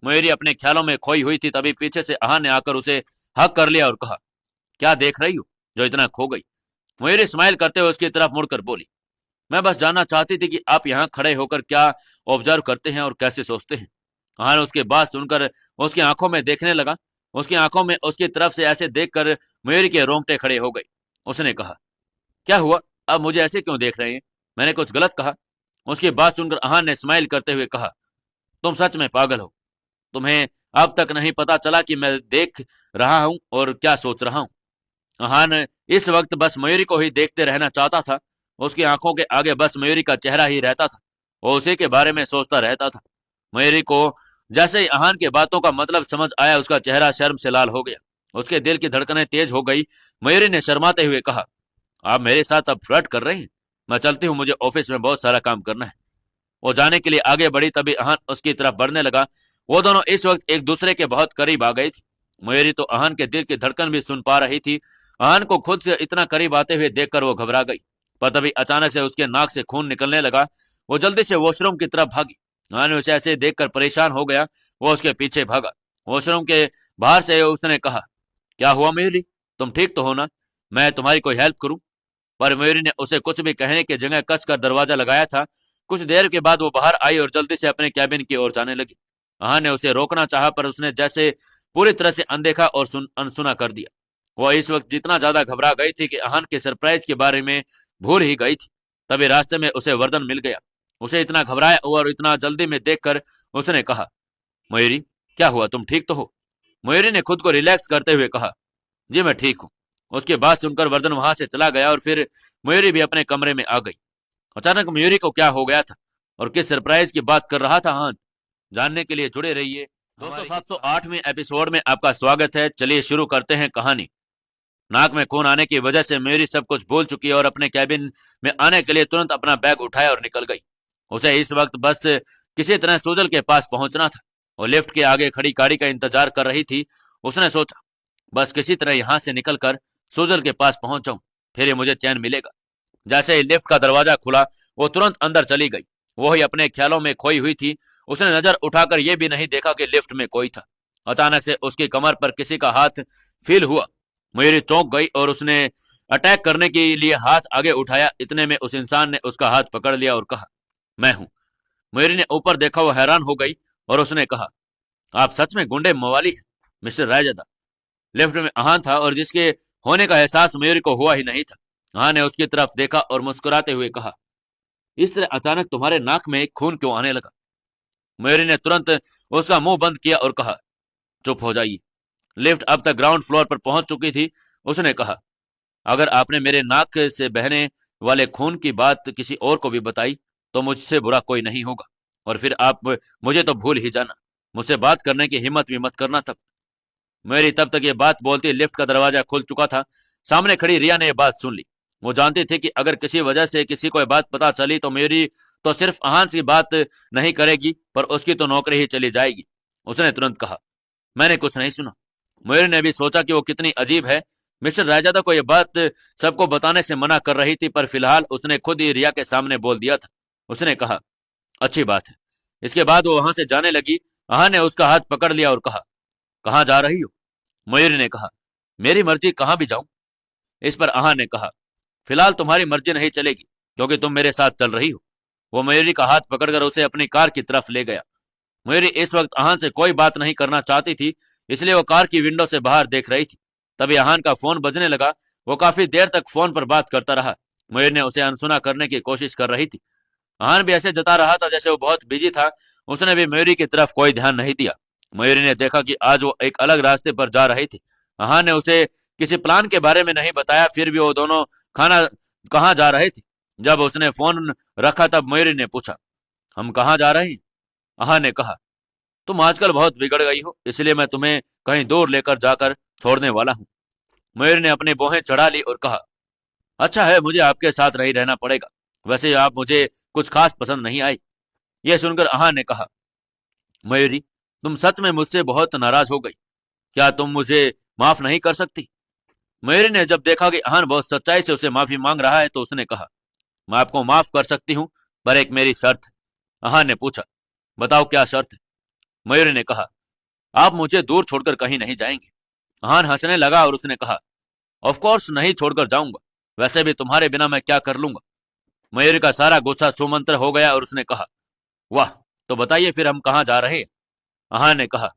मयूरी अपने ख्यालों में खोई हुई थी, तभी पीछे से आहा ने आकर उसे हक कर लिया और कहा, क्या देख रही हो जो इतना खो गई। मयूरी स्माइल करते हुए उसकी तरफ मुड़कर बोली, मैं बस जानना चाहती थी कि आप यहाँ खड़े होकर क्या ऑब्जर्व करते हैं और कैसे सोचते हैं। आहा ने उसकी बात सुनकर उसकी आंखों में देखने लगा। उसकी आंखों में उसकी तरफ से ऐसे देखकर मयूरी के रोंगटे खड़े हो गए। उसने कहा, क्या हुआ, अब मुझे ऐसे क्यों देख रहे हैं, मैंने कुछ गलत कहा। उसकी बात सुनकर आहा ने स्माइल करते हुए कहा, तुम सच में पागल हो। तुम्हें अब तक नहीं पता चला कि मैं देख रहा हूं और क्या सोच रहा हूं। आहान इस वक्त बस मयूरी को ही देखते रहना चाहता था। उसकी आंखों के आगे बस मयूरी का चेहरा ही रहता था। वो उसी के बारे में सोचता रहता था। मयूरी को जैसे ही आहान की बातों का मतलब समझ आया, उसका चेहरा शर्म से लाल हो गया। उसके दिल की धड़कनें तेज हो गई। मयूरी ने शर्माते हुए कहा, आप मेरे साथ अब फ्लर्ट कर रहे हैं। मैं चलती हूँ, मुझे ऑफिस में बहुत सारा काम करना है। वो जाने के लिए आगे बढ़ी, तभी आहान उसकी तरफ बढ़ने लगा। वो दोनों इस वक्त एक दूसरे के बहुत करीब आ गई थी। मयूरी तो आहान के दिल की धड़कन भी सुन पा रही थी। आहान को खुद से इतना करीब आते हुए देखकर वो घबरा गई, पर तभी अचानक से उसके नाक से खून निकलने लगा। वो जल्दी से वॉशरूम की तरफ भागी। आहान उसे ऐसे देखकर परेशान हो गया। वो उसके पीछे भागा। वॉशरूम के बाहर से उसने कहा, क्या हुआ मयूरी, तुम ठीक तो हो ना, मैं तुम्हारी कोई हेल्प करूं। पर मयूरी ने उसे कुछ भी कहने की जगह कसकर दरवाजा लगाया था। कुछ देर के बाद वो बाहर आई और जल्दी से अपने कैबिन की ओर जाने लगी। आहा ने उसे रोकना चाहा, पर उसने जैसे पूरी तरह से अनदेखा और अनसुना कर दिया। वो इस वक्त जितना ज्यादा घबरा गई थी कि आहान के सरप्राइज के बारे में भूल ही गई थी। तभी रास्ते में उसे वर्दन मिल गया। उसे इतना घबराया और इतना जल्दी में देखकर उसने कहा, मयूरी क्या हुआ, तुम ठीक तो हो। मयूरी ने खुद को रिलैक्स करते हुए कहा, जी मैं ठीक हूँ। उसकी बात सुनकर वर्दन वहां से चला गया और फिर मयूरी भी अपने कमरे में आ गई। अचानक मयूरी को क्या हो गया था और किस सरप्राइज की बात कर रहा था आहान, जानने के लिए जुड़े रहिए। दोस्तों 708वें एपिसोड में आपका स्वागत है। चलिए शुरू करते हैं कहानी। नाक में खून आने की वजह से मयूरी सब कुछ भूल चुकी और अपने कैबिन में आने के लिए तुरंत अपना बैग उठाया और निकल गई। उसे इस वक्त बस किसी तरह सुजल के पास पहुंचना था। वो लिफ्ट के आगे खड़ी गाड़ी का इंतजार कर रही थी। उसने सोचा, बस किसी तरह यहां से निकलकर सुजल के पास पहुंच जाऊं, फिर ये मुझे चैन मिलेगा। जैसे ही लिफ्ट का दरवाजा खुला, वो तुरंत अंदर चली गई। वो ही अपने ख्यालों में खोई हुई थी। उसने नजर उठाकर यह भी नहीं देखा कि लिफ्ट में कोई था। अचानक से उसकी कमर पर किसी का हाथ फील हुआ। मयूरी चौंक गई और उसने अटैक करने के लिए हाथ आगे उठाया। इतने में उस इंसान ने उसका हाथ पकड़ लिया और कहा, मैं हूं। मयूरी ने ऊपर देखा, वो हैरान हो गई और उसने कहा, आप सच में गुंडे मवाली हैं मिस्टर रायजादा। लिफ्ट में आहान था और जिसके होने का एहसास मयूरी को हुआ ही नहीं था। आहान ने उसकी तरफ देखा और मुस्कुराते हुए कहा, इस तरह अचानक तुम्हारे नाक में खून क्यों आने लगा। मयूरी ने तुरंत उसका मुंह बंद किया और कहा, चुप हो जाइए। लिफ्ट अब तक ग्राउंड फ्लोर पर पहुंच चुकी थी। उसने कहा, अगर आपने मेरे नाक से बहने वाले खून की बात किसी और को भी बताई तो मुझसे बुरा कोई नहीं होगा, और फिर आप मुझे तो भूल ही जाना। मुझसे बात करने की हिम्मत भी मत करना। तब मयूरी तब तक ये बात बोलती, लिफ्ट का दरवाजा खुल चुका था। सामने खड़ी रिया ने यह बात सुन ली। वो जानती थी कि अगर किसी वजह से किसी को यह बात पता चली तो मयूरी तो सिर्फ आहान की बात नहीं करेगी, पर उसकी तो नौकरी ही चली जाएगी। उसने तुरंत कहा, मैंने कुछ नहीं सुना। मयूरी ने भी सोचा कि वो कितनी अजीब है। मिस्टर रायजादा को यह बात सबको बताने से मना कर रही थी, पर फिलहाल उसने खुद ही रिया के सामने बोल दिया था। उसने कहा, अच्छी बात है। इसके बाद वो वहां से जाने लगी। आहान ने उसका हाथ पकड़ लिया और कहा, कहाँ जा रही हो। मयूरी ने कहा, मेरी मर्जी, कहाँ भी जाऊं। इस पर आहान ने कहा, फिलहाल तुम्हारी मर्जी नहीं चलेगी क्योंकि तुम मेरे साथ चल रही हो। वो मयूरी का हाथ पकड़कर उसे अपनी कार की तरफ ले गया। मयूरी इस वक्त आहान से कोई बात नहीं करना चाहती थी, इसलिए वो कार की विंडो से बाहर देख रही थी। तभी आहान का फोन बजने लगा। वो काफी देर तक फोन पर बात करता रहा। मयूरी ने उसे अनसुना करने की कोशिश कर रही थी। आहान भी ऐसे जता रहा था जैसे वो बहुत बिजी था। उसने भी मयूरी की तरफ कोई ध्यान नहीं दिया। मयूरी ने देखा कि आज वो एक अलग रास्ते पर जा रही थी। आहान ने उसे किसी प्लान के बारे में नहीं बताया, फिर भी वो दोनों खाना कहाँ जा रहे थे जब उसने फोन रखा तब मयूरी ने पूछा, हम कहाँ जा रहे हैं? आहान ने कहा, तुम आजकल बहुत बिगड़ गई हो, इसलिए मैं तुम्हें कहीं दूर लेकर जाकर छोड़ने वाला हूँ। मयूरी ने अपनी भौहें चढ़ा ली और कहा, अच्छा है, मुझे आपके साथ नहीं रहना पड़ेगा। वैसे आप मुझे कुछ खास पसंद नहीं आई। यह सुनकर आहान ने कहा, मयूरी, तुम सच में मुझसे बहुत नाराज हो गई। क्या तुम मुझे माफ नहीं कर सकती? मयूरी ने जब देखा कि आहान बहुत सच्चाई से उसे माफी मांग रहा है तो उसने कहा, मैं आपको माफ कर सकती हूँ, पर एक मेरी शर्त है। आहान ने पूछा, बताओ क्या शर्त है? मयूरी ने कहा, आप मुझे दूर छोड़कर कहीं नहीं जाएंगे। आहान हंसने लगा और उसने कहा, ऑफ कोर्स नहीं छोड़कर जाऊंगा, वैसे भी तुम्हारे बिना मैं क्या कर लूंगा। मयूरी का सारा गुस्सा छूमंतर हो गया और उसने कहा, वाह, तो बताइए फिर हम कहाँ जा रहे हैं? आहान ने कहा,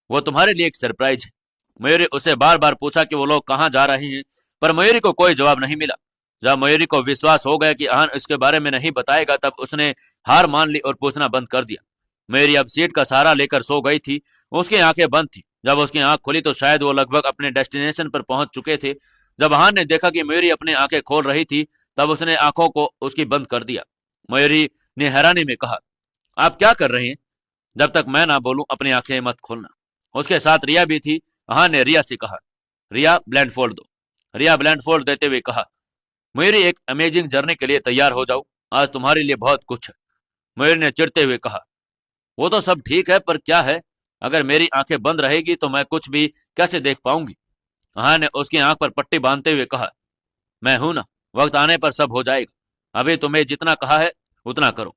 वो तुम्हारे लिए एक सरप्राइज है। मयूरी उसे बार बार पूछा कि वो लोग कहाँ जा रहे हैं, पर मयूरी को कोई जवाब नहीं मिला। जब मयूरी को विश्वास हो गया कि आहान इसके बारे में नहीं बताएगा, तब उसने हार मान ली और पूछना बंद कर दिया। मयूरी अब सीट का सहारा लेकर सो गई थी। उसकी आंखें बंद थी। जब उसकी आंख खुली तो शायद वो लगभग अपने डेस्टिनेशन पर पहुंच चुके थे। जब आहान ने देखा कि मयूरी अपनी आंखें खोल रही थी, तब उसने आंखों को उसकी बंद कर दिया। मयूरी ने हैरानी में कहा, आप क्या कर रहे हैं? जब तक मैं ना बोलूं अपनी आंखें मत खोलना। उसके साथ रिया भी थी। आहान ने रिया से कहा, रिया ब्लाइंड फोल्ड दो। रिया ब्लाइंड फोल्ड देते हुए कहा, मयूरी, एक अमेजिंग जर्नी के लिए तैयार हो जाओ, आज तुम्हारे लिए बहुत कुछ है। मयूरी ने चिढ़ते हुए कहा, वो तो सब ठीक है, पर क्या है, अगर मेरी आंखें बंद रहेगी तो मैं कुछ भी कैसे देख पाऊंगी? आहान ने उसकी आंख पर पट्टी बांधते हुए कहा, मैं हूं ना, वक्त आने पर सब हो जाएगा, अभी तुम्हें जितना कहा है उतना करो।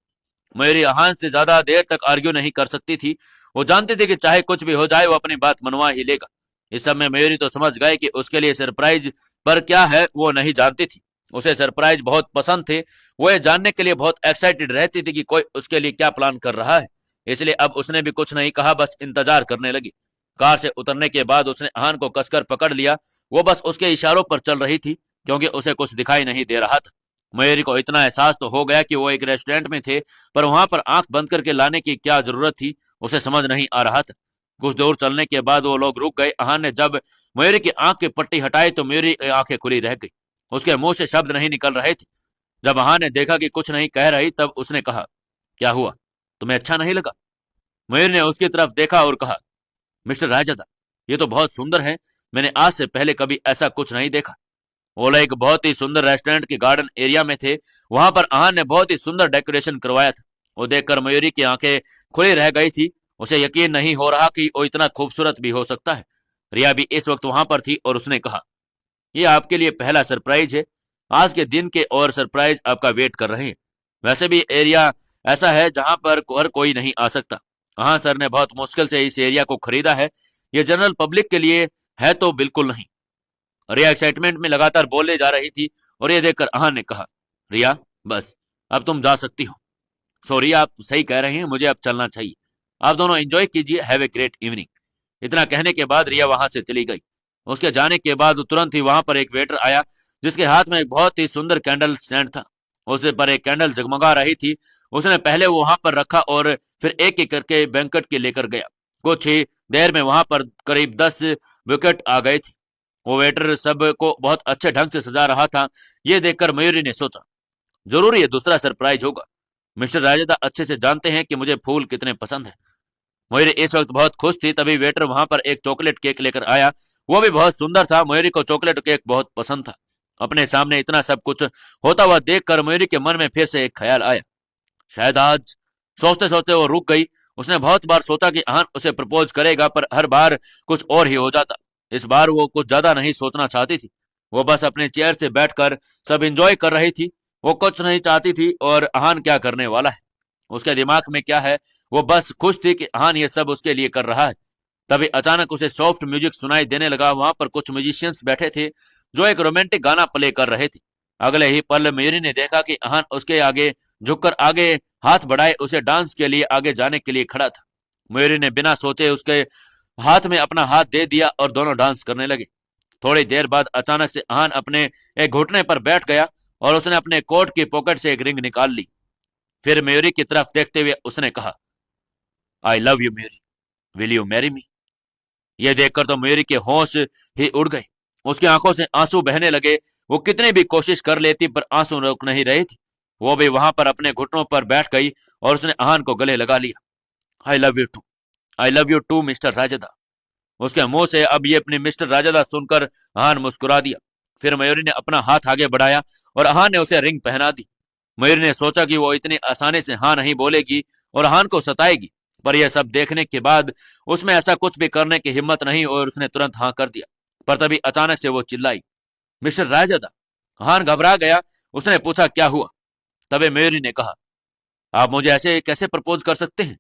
मयूरी आहान से ज्यादा देर तक आर्ग्यू नहीं कर सकती थी। वो जानती थी कि चाहे कुछ भी हो जाए वो अपनी बात मनवा ही लेगा। इस सब में मयूरी तो समझ गए कि उसके लिए सरप्राइज पर क्या है वो नहीं जानती थी। उसे सरप्राइज बहुत पसंद थे। वो ये जानने के लिए बहुत एक्साइटेड रहती थी कि कोई उसके लिए क्या प्लान कर रहा है। इसलिए अब उसने भी कुछ नहीं कहा, बस इंतजार करने लगी। कार से उतरने के बाद उसने आहान को कसकर पकड़ लिया। वो बस उसके इशारों पर चल रही थी, क्योंकि उसे कुछ दिखाई नहीं दे रहा था। मयूरी को इतना एहसास तो हो गया कि वो एक रेस्टोरेंट में थे, पर वहां पर आंख बंद करके लाने की क्या जरूरत थी, उसे समझ नहीं आ रहा था। कुछ दूर चलने के बाद वो लोग रुक गए। आहान ने जब मयूरी की आंख की पट्टी हटाई तो मयूरी की आंखें खुली रह गई। उसके मुंह से शब्द नहीं निकल रहे थे। जब आहान ने देखा कि कुछ नहीं कह रही, तब उसने कहा, क्या हुआ, तुम्हें अच्छा नहीं लगा? मयूरी ने उसकी तरफ देखा और कहा, मिस्टर रायजादा, ये तो बहुत सुंदर है, मैंने आज से पहले कभी ऐसा कुछ नहीं देखा। वो लोग एक बहुत ही सुंदर रेस्टोरेंट के गार्डन एरिया में थे। वहां पर आहान ने बहुत ही सुंदर डेकोरेशन करवाया था। वो देखकर मयूरी की आंखें खुली रह गई थी। उसे यकीन नहीं हो रहा कि वो इतना खूबसूरत भी हो सकता है। रिया भी इस वक्त वहां पर थी और उसने कहा, ये आपके लिए पहला सरप्राइज है। आज के दिन के और सरप्राइज आपका वेट कर रहे हैं। वैसे भी एरिया ऐसा है जहां पर हर कोई नहीं आ सकता। हाँ सर ने बहुत मुश्किल से इस एरिया को खरीदा है। ये जनरल पब्लिक के लिए है तो बिल्कुल नहीं। रिया एक्साइटमेंट में लगातार बोले जा रही थी और ये देखकर आहान ने कहा, रिया, बस अब तुम जा सकती हो। सॉरी, आप सही कह रहे हैं, मुझे अब चलना चाहिए। आप दोनों एंजॉय कीजिए, हैव ए ग्रेट इवनिंग। इतना कहने के बाद रिया वहां से चली गई। उसके जाने के बाद तुरंत ही वहां पर एक वेटर आया, जिसके हाथ में एक बहुत ही सुंदर कैंडल स्टैंड था। उस पर एक कैंडल जगमगा रही थी। उसने पहले वो वहां पर रखा और फिर एक एक करके बैंकेट के लेकर गया। कुछ ही देर में वहां पर करीब 10 विकेट आ गए थे। वो वेटर सबको बहुत अच्छे ढंग से सजा रहा था। ये देखकर मयूरी ने सोचा, जरूर ये दूसरा सरप्राइज होगा। मिस्टर राजेदा अच्छे से जानते हैं कि मुझे फूल कितने पसंद है। मयूरी इस वक्त बहुत खुश थी। तभी वेटर वहां पर एक चॉकलेट केक लेकर आया। वो भी बहुत सुंदर था। मयूरी को चॉकलेट केक बहुत पसंद था। अपने सामने इतना सब कुछ होता हुआ देखकर मयूरी के मन में फिर से एक ख्याल आया, शायद आज। सोचते सोचते वो रुक गई। उसने बहुत बार सोचा कि आहान उसे प्रपोज करेगा, पर हर बार कुछ और ही हो जाता। इस बार वो कुछ ज्यादा नहीं सोचना चाहती थी। वो बस अपने चेयर से बैठकर सब एंजॉय कर रही थी। वो कुछ नहीं चाहती थी और आहान क्या करने वाला है, उसके दिमाग में क्या है। वो बस खुश थी कि आहान ये सब उसके लिए कर रहा है। तभी अचानक उसे सॉफ्ट म्यूजिक सुनाई देने लगा। वहां पर कुछ म्यूजिशियंस बैठे थे जो एक रोमांटिक गाना प्ले कर रहे थे। अगले ही पल मयूरी ने देखा कि आहान उसके आगे झुककर आगे हाथ बढ़ाए उसे डांस के लिए आगे जाने के लिए खड़ा था। मयूरी ने बिना सोचे उसके हाथ में अपना हाथ दे दिया और दोनों डांस करने लगे। थोड़ी देर बाद अचानक से आहान अपने एक घुटने पर बैठ गया और उसने अपने कोट की पॉकेट से एक रिंग निकाल ली। फिर मयूरी की तरफ देखते हुए उसने कहा, आई love you Mayuri, will you marry me? यह देखकर तो मयूरी के होश ही उड़ गए। उसकी आंखों से आंसू बहने लगे। वो कितनी भी कोशिश कर लेती पर आंसू रुक नहीं रहे थे। वो भी वहां पर अपने घुटनों पर बैठ गई और उसने आहान को गले लगा लिया। I love you too, I love you too mister Rajda. उसके मुंह से अब ये अपने मिस्टर राजदा सुनकर आहान मुस्कुरा दिया। फिर मयूरी ने अपना हाथ आगे बढ़ाया और आहान ने उसे रिंग पहना दी। मयूरी ने सोचा कि वो इतनी आसानी से हाँ नहीं बोलेगी और आहान को सताएगी, पर यह सब देखने के बाद उसमें ऐसा कुछ भी करने की हिम्मत नहीं और उसने तुरंत हाँ कर दिया। पर तभी अचानक से वो चिल्लाई, मिस्टर राजदा। आहान घबरा गया। उसने पूछा, क्या हुआ? तभी मयूरी ने कहा, आप मुझे ऐसे कैसे प्रपोज कर सकते हैं?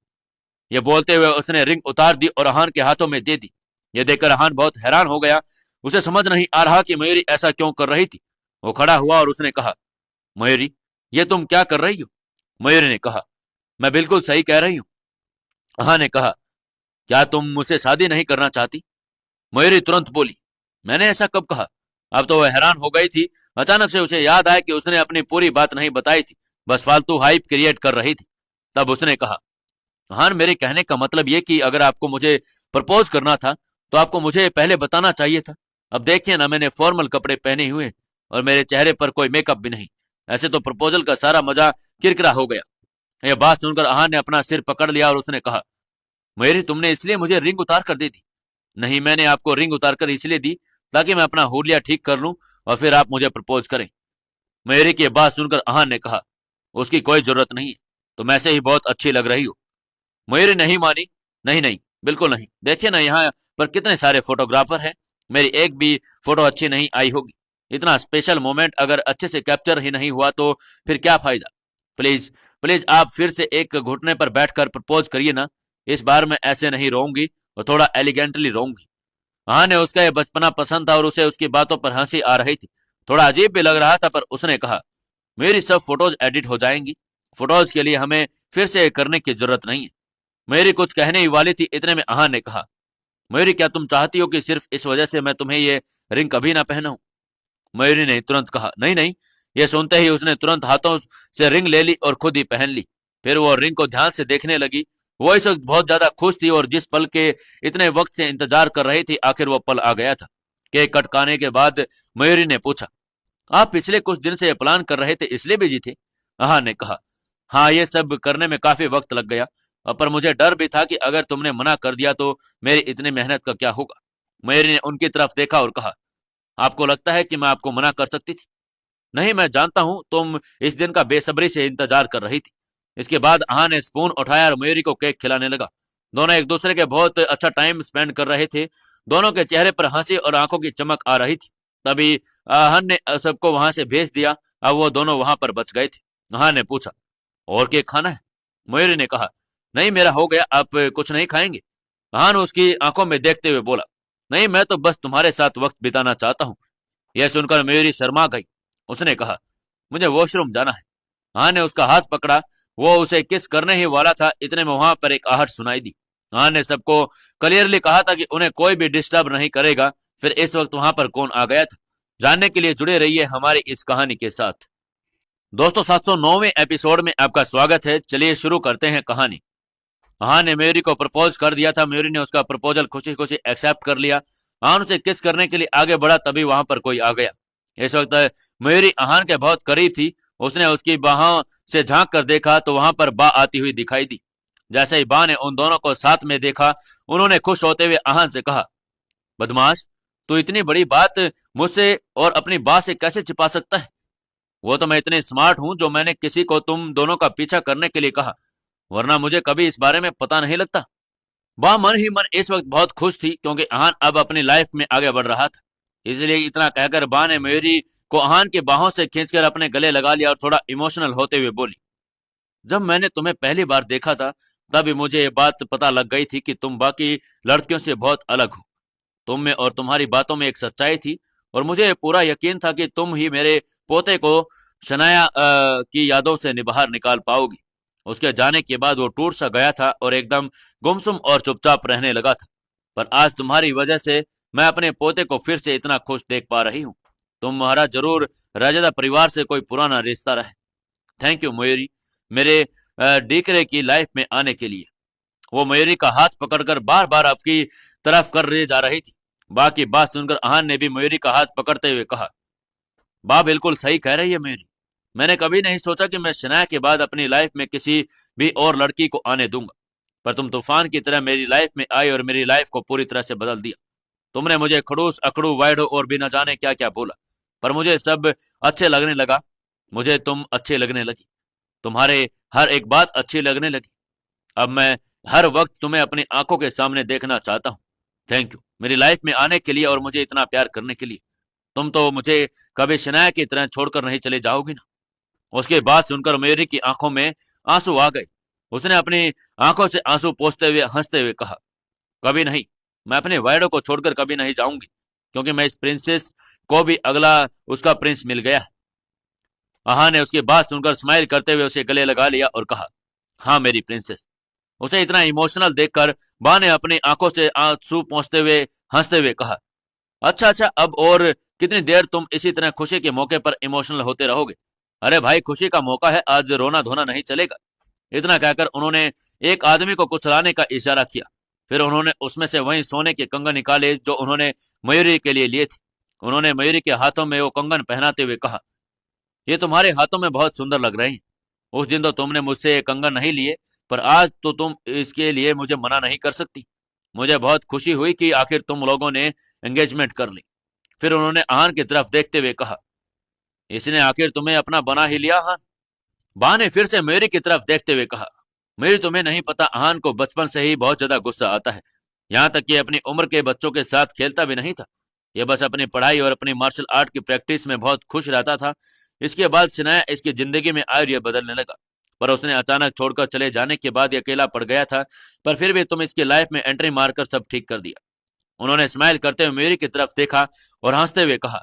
ये बोलते हुए उसने रिंग उतार दी और आहान के हाथों में दे दी। यह देखकर आहान बहुत हैरान हो गया। उसे समझ नहीं आ रहा कि मयूरी ऐसा क्यों कर रही थी। वो खड़ा हुआ और उसने कहा, मयूरी, ये तुम क्या कर रही हो? मयूरी ने कहा, मैं बिल्कुल सही कह रही हूँ। आहान ने कहा, क्या तुम मुझसे शादी नहीं करना चाहती? मयूरी तुरंत बोली, मैंने ऐसा कब कहा? अब तो वह हैरान हो गई थी। अचानक से उसे याद आया कि उसने अपनी पूरी बात नहीं बताई थी, बस फालतू हाइप क्रिएट कर रही थी। तब उसने कहा, हाँ, मेरे कहने का मतलब ये कि अगर आपको मुझे प्रपोज करना था तो आपको मुझे पहले बताना चाहिए था। अब देखिए ना, मैंने फॉर्मल कपड़े पहने हुए और मेरे चेहरे पर कोई मेकअप भी नहीं। ऐसे तो प्रपोजल का सारा मजा किरकिरा हो गया। यह बात सुनकर आहान ने अपना सिर पकड़ लिया और उसने कहा, मेरी तुमने इसलिए मुझे रिंग उतार कर दे दी? नहीं, मैंने आपको रिंग उतार कर इसलिए दी ताकि मैं अपना हुलिया ठीक कर लूं और फिर आप मुझे प्रपोज करें। मेरी की बात सुनकर आहान ने कहा, उसकी कोई जरूरत नहीं है, तुम ऐसे ही बहुत अच्छी लग रही हो। मयूरी नहीं मानी। नहीं नहीं, बिल्कुल नहीं, देखिए ना यहाँ पर कितने सारे फोटोग्राफर हैं, मेरी एक भी फोटो अच्छी नहीं आई होगी। इतना स्पेशल मोमेंट अगर अच्छे से कैप्चर ही नहीं हुआ तो फिर क्या फायदा? प्लीज प्लीज आप फिर से एक घुटने पर बैठकर प्रपोज करिए ना। इस बार मैं ऐसे नहीं रोऊंगी और थोड़ा एलिगेंटली रोऊंगी। हाँ ने उसका यह बचपना पसंद था और उसे उसकी बातों पर हंसी आ रही थी। थोड़ा अजीब भी लग रहा था, पर उसने कहा, मेरी सब फोटोज एडिट हो जाएंगी, फोटोज के लिए हमें फिर से करने की जरूरत नहीं है। मयूरी कुछ कहने ही वाली थी, इतने में आहान ने कहा, मयूरी, क्या तुम चाहती हो कि सिर्फ इस वजह से मैं तुम्हें ये रिंग कभी ना पहनाऊं? मयूरी ने तुरंत कहा, नहीं नहीं। ये सुनते ही उसने तुरंत हाथों से रिंग ले ली और खुद ही पहन ली। फिर वो रिंग को ध्यान से देखने लगी। वो इस वक्त बहुत ज्यादा खुश थी और जिस पल के इतने वक्त से इंतजार कर रही थी, आखिर वो पल आ गया था। केक कटकाने के बाद मयूरी ने पूछा, आप पिछले कुछ दिन से ये प्लान कर रहे थे, इसलिए बिजी थे? आहान ने कहा, हाँ, ये सब करने में काफी वक्त लग गया, पर मुझे डर भी था कि अगर तुमने मना कर दिया तो मेरी इतनी मेहनत का क्या होगा। मयूरी ने उनकी तरफ देखा और कहा, आपको लगता है कि मैं आपको मना कर सकती थी? नहीं, मैं जानता हूं तुम इस दिन का बेसब्री से इंतजार कर रही थी। इसके बाद आहान ने स्पून उठाया और मयूरी को केक खिलाने लगा। दोनों एक दूसरे के बहुत अच्छा टाइम स्पेंड कर रहे थे। दोनों के चेहरे पर हंसी और आंखों की चमक आ रही थी। तभी आहान ने सबको वहां से भेज दिया। अब वो दोनों वहां पर बच गए थे। आहान ने पूछा, और केक खाना है? मयूरी ने कहा, नहीं, मेरा हो गया, आप कुछ नहीं खाएंगे? आहान उसकी आंखों में देखते हुए बोला, नहीं, मैं तो बस तुम्हारे साथ वक्त बिताना चाहता हूँ। यह सुनकर मयूरी शर्मा गई। उसने कहा, मुझे वॉशरूम जाना है। आहान ने उसका हाथ पकड़ा। वो उसे किस करने ही वाला था, इतने में वहां पर एक आहट सुनाई दी। आहान ने सबको क्लियरली कहा था कि उन्हें कोई भी डिस्टर्ब नहीं करेगा। फिर इस वक्त वहां पर कौन आ गया था, जानने के लिए जुड़े रहिए हमारी इस कहानी के साथ। दोस्तों, 709वें एपिसोड में आपका स्वागत है। चलिए शुरू करते हैं कहानी। आहान ने मयूरी को प्रपोज कर दिया था। मयूरी ने उसका प्रपोजल खुशी खुशी एक्सेप्ट कर लिया। आहान उसे किस करने के लिए आगे बढ़ा, तभी वहां पर कोई आ गया। इस वक्त मयूरी आहान के बहुत करीब थी। उसने उसकी बाहों से झांक कर देखा तो वहां पर बा आती हुई दिखाई दी। जैसे ही बा ने उन दोनों को साथ में देखा, उन्होंने खुश होते हुए आहान से कहा, बदमाश, तू इतनी बड़ी बात मुझसे और अपनी बा से कैसे छिपा सकता है? वो तो मैं इतनी स्मार्ट हूं जो मैंने किसी को तुम दोनों का पीछा करने के लिए कहा, वरना मुझे कभी इस बारे में पता नहीं लगता। वह मन ही मन इस वक्त बहुत खुश थी क्योंकि आहान अब अपनी लाइफ में आगे बढ़ रहा था। इसलिए इतना कहकर बा ने मयूरी को आहान के बाहों से खींचकर अपने गले लगा लिया और थोड़ा इमोशनल होते हुए बोली, जब मैंने तुम्हें पहली बार देखा था तभी मुझे ये बात पता लग गई थी कि तुम बाकी लड़कियों से बहुत अलग हो। तुम में और तुम्हारी बातों में एक सच्चाई थी और मुझे पूरा यकीन था कि तुम ही मेरे पोते को शनाया की यादों से बाहर निकाल पाओगी। उसके जाने के बाद वो टूट सा गया था और एकदम गुमसुम और चुपचाप रहने लगा था। पर आज तुम्हारी वजह से मैं अपने पोते को फिर से इतना खुश देख पा रही हूँ। तुम्हारा जरूर राजदा परिवार से कोई पुराना रिश्ता रहे। थैंक यू मयूरी, मेरे डीकरे की लाइफ में आने के लिए। वो मयूरी का हाथ पकड़कर बार बार आपकी तरफ कर ले जा रही थी। बा की बात सुनकर आहान ने भी मयूरी का हाथ पकड़ते हुए कहा, बा बिल्कुल सही कह रही है मयूरी, मैंने कभी नहीं सोचा कि मैं शनाया के बाद अपनी लाइफ में किसी भी और लड़की को आने दूंगा, पर तुम तूफान की तरह मेरी लाइफ में आई और मेरी लाइफ को पूरी तरह से बदल दिया। तुमने मुझे खड़ूस अकड़ू वाइडो और भी न जाने क्या क्या बोला, पर मुझे सब अच्छे लगने लगा। मुझे तुम अच्छे लगने लगी, तुम्हारे हर एक बात अच्छी लगने लगी। अब मैं हर वक्त तुम्हें अपनी आंखों के सामने देखना चाहता हूँ। थैंक यू मेरी लाइफ में आने के लिए और मुझे इतना प्यार करने के लिए। तुम तो मुझे कभी शनाया की तरह छोड़कर नहीं चले जाओगी ना। उसकी बात सुनकर मयूरी की आंखों में आंसू आ गए। उसने अपनी आंखों से आंसू पोंछते हुए हंसते हुए कहा, कभी नहीं, मैं अपने वाइडो को छोड़कर कभी नहीं जाऊंगी, क्योंकि मैं इस प्रिंसेस को भी अगला उसका प्रिंस मिल गया है। आहा ने उसकी बात सुनकर स्माइल करते हुए उसे गले लगा लिया और कहा, हाँ मेरी प्रिंसेस। उसे इतना इमोशनल देखकर बा ने अपनी आंखों से आंसू पोंछते हुए हंसते हुए कहा, अच्छा अच्छा, अब और कितनी देर तुम इसी तरह खुशी के मौके पर इमोशनल होते रहोगे? अरे भाई, खुशी का मौका है, आज रोना धोना नहीं चलेगा। इतना कहकर उन्होंने एक आदमी को कुचलाने का इशारा किया। फिर उन्होंने उसमें से वही सोने के कंगन निकाले जो उन्होंने मयूरी के लिए लिए थे। उन्होंने मयूरी के हाथों में वो कंगन पहनाते हुए कहा, ये तुम्हारे हाथों में बहुत सुंदर लग रहे हैं। उस दिन तो तुमने मुझसे ये कंगन नहीं लिए, पर आज तो तुम इसके लिए मुझे मना नहीं कर सकती। मुझे बहुत खुशी हुई कि आखिर तुम लोगों ने एंगेजमेंट कर ली। फिर उन्होंने आहान की तरफ देखते हुए कहा, इसने आखिर तुम्हें अपना बना ही लिया आहान। बा ने फिर से मेरी की तरफ देखते हुए कहा, मेरी तुम्हें नहीं पता, आहान को बचपन से ही बहुत ज्यादा गुस्सा आता है। यहाँ तक कि अपनी उम्र के बच्चों के साथ खेलता भी नहीं था। यह बस अपनी पढ़ाई और अपनी मार्शल आर्ट की प्रैक्टिस में बहुत खुश रहता था। इसके बाद सिनाया इसकी जिंदगी में आए और यह बदलने लगा। पर उसने अचानक छोड़कर चले जाने के बाद यह अकेला पड़ गया था, पर फिर भी तुम इसकी लाइफ में एंट्री मारकर सब ठीक कर दिया। उन्होंने स्माइल करते हुए मेरी की तरफ देखा और हंसते हुए कहा,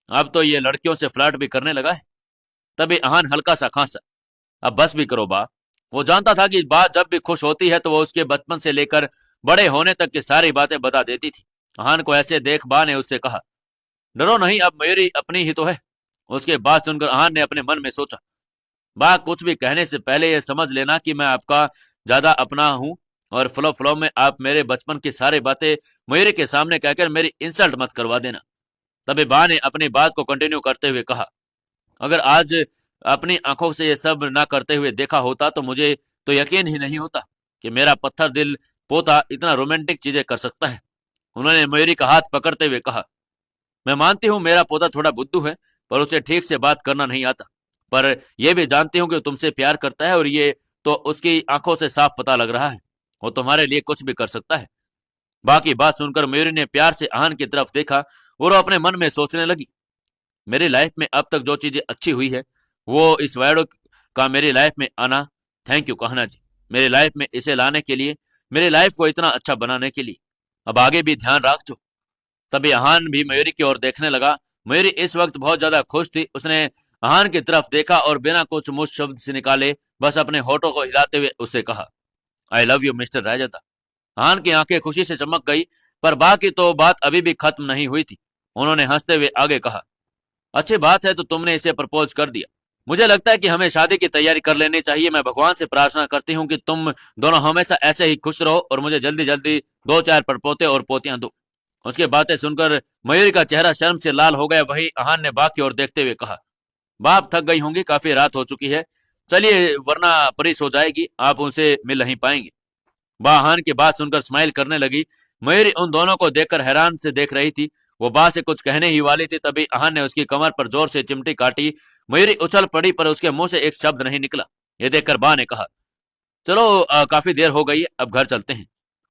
अब तो ये लड़कियों से फ्लर्ट भी करने लगा है। तभी आहान हल्का सा खांसा, अब बस भी करो बा। वो जानता था कि बा जब भी खुश होती है तो वो उसके बचपन से लेकर बड़े होने तक की सारी बातें बता देती थी। आहान को ऐसे देख बा ने उससे कहा, डरो नहीं, अब मेरी अपनी ही तो है। उसके बात सुनकर आहान ने अपने मन में सोचा, बा कुछ भी कहने से पहले यह समझ लेना कि मैं आपका ज्यादा अपना हूं, और फ्लो फ्लो में आप मेरे बचपन की सारी बातें मयूरी के सामने कहकर मेरी इंसल्ट मत करवा देना। तभी बा ने अपनी बात को कंटिन्यू करते हुए कहा, अगर आज अपनी आंखों से ये सब ना करते हुए देखा होता तो मुझे तो यकीन ही नहीं होता कि मेरा पत्थर दिल पोता इतना रोमांटिक चीजें कर सकता है। उन्होंने मयूरी का हाथ पकड़ते हुए कहा, मैं मानती हूँ मेरा पोता थोड़ा बुद्धू है, पर उसे ठीक से बात करना नहीं आता, पर यह भी जानती हूँ कि तुमसे प्यार करता है और ये तो उसकी आंखों से साफ पता लग रहा है। वो तुम्हारे लिए कुछ भी कर सकता है। बाकी बात सुनकर मयूरी ने प्यार से आहान की तरफ देखा और वो अपने मन में सोचने लगी, मेरी लाइफ में अब तक जो चीजें अच्छी हुई है वो इस वायडो का मेरी लाइफ में आना। थैंक यू कहना जी, मेरी लाइफ में इसे लाने के लिए, मेरी लाइफ को इतना अच्छा बनाने के लिए। अब आगे भी ध्यान रखो। तभी आहान भी मयूरी की ओर देखने लगा। मयूरी इस वक्त बहुत ज्यादा खुश थी। उसने आहान की तरफ देखा और बिना कुछ मुंह शब्द से निकाले बस अपने होठों को हिलाते हुए उससे कहा, आई लव यू मिस्टर राजता। आहान की आंखें खुशी से चमक गई, पर बाकी तो बात अभी भी खत्म नहीं हुई थी। उन्होंने हंसते हुए आगे कहा, अच्छी बात है, तो तुमने इसे प्रपोज कर दिया। मुझे लगता है कि हमें शादी की तैयारी कर लेनी चाहिए। मैं भगवान से प्रार्थना करती हूँ कि तुम दोनों हमेशा ऐसे ही खुश रहो और मुझे जल्दी जल्दी 2-4 परपोते और पोतियां दो। उसकी बातें सुनकर मयूरी का चेहरा शर्म से लाल हो गया। वही आहान ने बाप की ओर देखते हुए कहा, बाप थक गई होंगी, काफी रात हो चुकी है, चलिए वरना परी सो जाएगी, आप उनसे मिल नहीं पाएंगे। बा आहान की बात सुनकर स्माइल करने लगी। मयूरी उन दोनों को देखकर हैरान से देख रही थी। वो बा से कुछ कहने ही वाली थी, तभी आहान ने उसकी कमर पर जोर से चिमटी काटी। मयूरी उछल पड़ी, पर उसके मुंह से एक शब्द नहीं निकला। ये देखकर बा ने कहा, चलो काफी देर हो गई है, अब घर चलते हैं।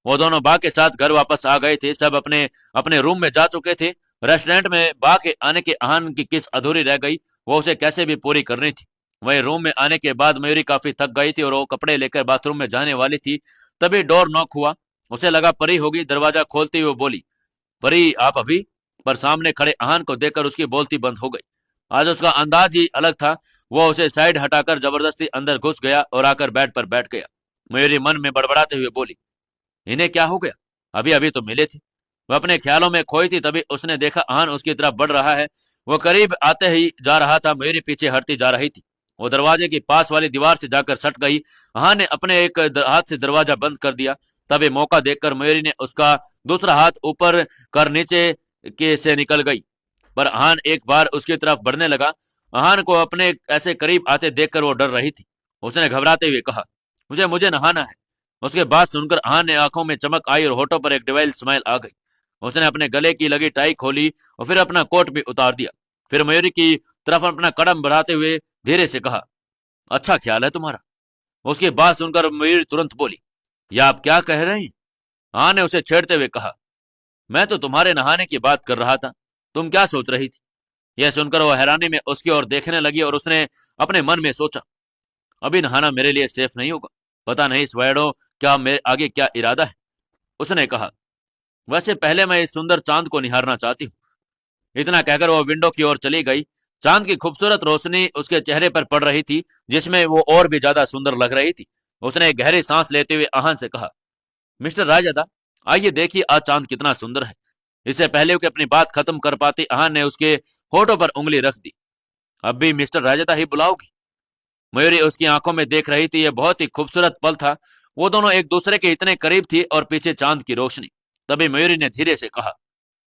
वो दोनों बा के साथ घर वापस आ गए थे। सब अपने अपने रूम में जा चुके थे। रेस्टोरेंट में बा के आने के आहान की किस अधूरी रह गई, वो उसे कैसे भी पूरी करनी थी। वही रूम में आने के बाद मयूरी काफी थक गई थी और वो कपड़े लेकर बाथरूम में जाने वाली थी। तभी डोर नॉक हुआ। उसे लगा परी होगी। दरवाजा खोलती हुई वो बोली, परी आप अभी? पर सामने खड़े आहान को देखकर उसकी बोलती बंद हो गई। आज उसका अंदाज ही अलग था। वो उसे साइड हटाकर जबरदस्ती अंदर घुस गया और आकर बेड पर बैठ गया। मयूरी मन में बड़बड़ाते हुए बोली, इन्हें क्या हो गया, अभी अभी तो मिले थे। वह अपने ख्यालों में खोई थी। तभी उसने देखा आहान उसकी तरफ बढ़ रहा है। वो करीब आते ही जा रहा था। मयूरी पीछे हटती जा रही थी। वो दरवाजे के पास वाली दीवार से जाकर सट गई। आहान ने अपने एक हाथ से दरवाजा बंद कर दिया। तभी मौका देखकर मयूरी ने उसका दूसरा हाथ ऊपर कर नीचे के से निकल गई, पर आहान एक बार उसकी तरफ बढ़ने लगा। अहान को अपने ऐसे करीब आते देखकर वो डर रही थी। उसने घबराते हुए कहा, मुझे मुझे नहाना है। उसके बात सुनकर अहान ने आंखों में चमक आई और होठों पर एक डिवाइल स्माइल आ गई। उसने अपने गले की लगी टाई खोली और फिर अपना कोट भी उतार दिया। फिर मयूरी की तरफ अपना कदम बढ़ाते हुए धीरे से कहा, अच्छा ख्याल है तुम्हारा। उसकी बात सुनकर मयूरी तुरंत बोली, यह आप क्या कह रहे हैं? अहान ने उसे छेड़ते हुए कहा, मैं तो तुम्हारे नहाने की बात कर रहा था, तुम क्या सोच रही थी? यह सुनकर वो हैरानी में उसकी ओर देखने लगी और उसने अपने मन में सोचा, अभी नहाना मेरे लिए सेफ नहीं होगा। पता नहीं इस वैडो क्या मेरे आगे क्या इरादा है। उसने कहा, वैसे पहले मैं इस सुंदर चांद को निहारना चाहती हूँ। इतना कहकर वो विंडो की ओर चली गई। चांद की खूबसूरत रोशनी उसके चेहरे पर पड़ रही थी, जिसमें वो और भी ज्यादा सुंदर लग रही थी। उसने एक गहरी सांस लेते हुए अहान से कहा, मिस्टर राजदा, आइए देखिए आज चांद कितना सुंदर है। इससे पहले कि अपनी बात खत्म कर पाती अहान ने उसके होठों पर उंगली रख दी। अब भी मिस्टर राजदा ही बुलाओगी? मयूरी उसकी आंखों में देख रही थी। यह बहुत ही खूबसूरत पल था। वो दोनों एक दूसरे के इतने करीब थी और पीछे चांद की रोशनी। तभी मयूरी ने धीरे से कहा,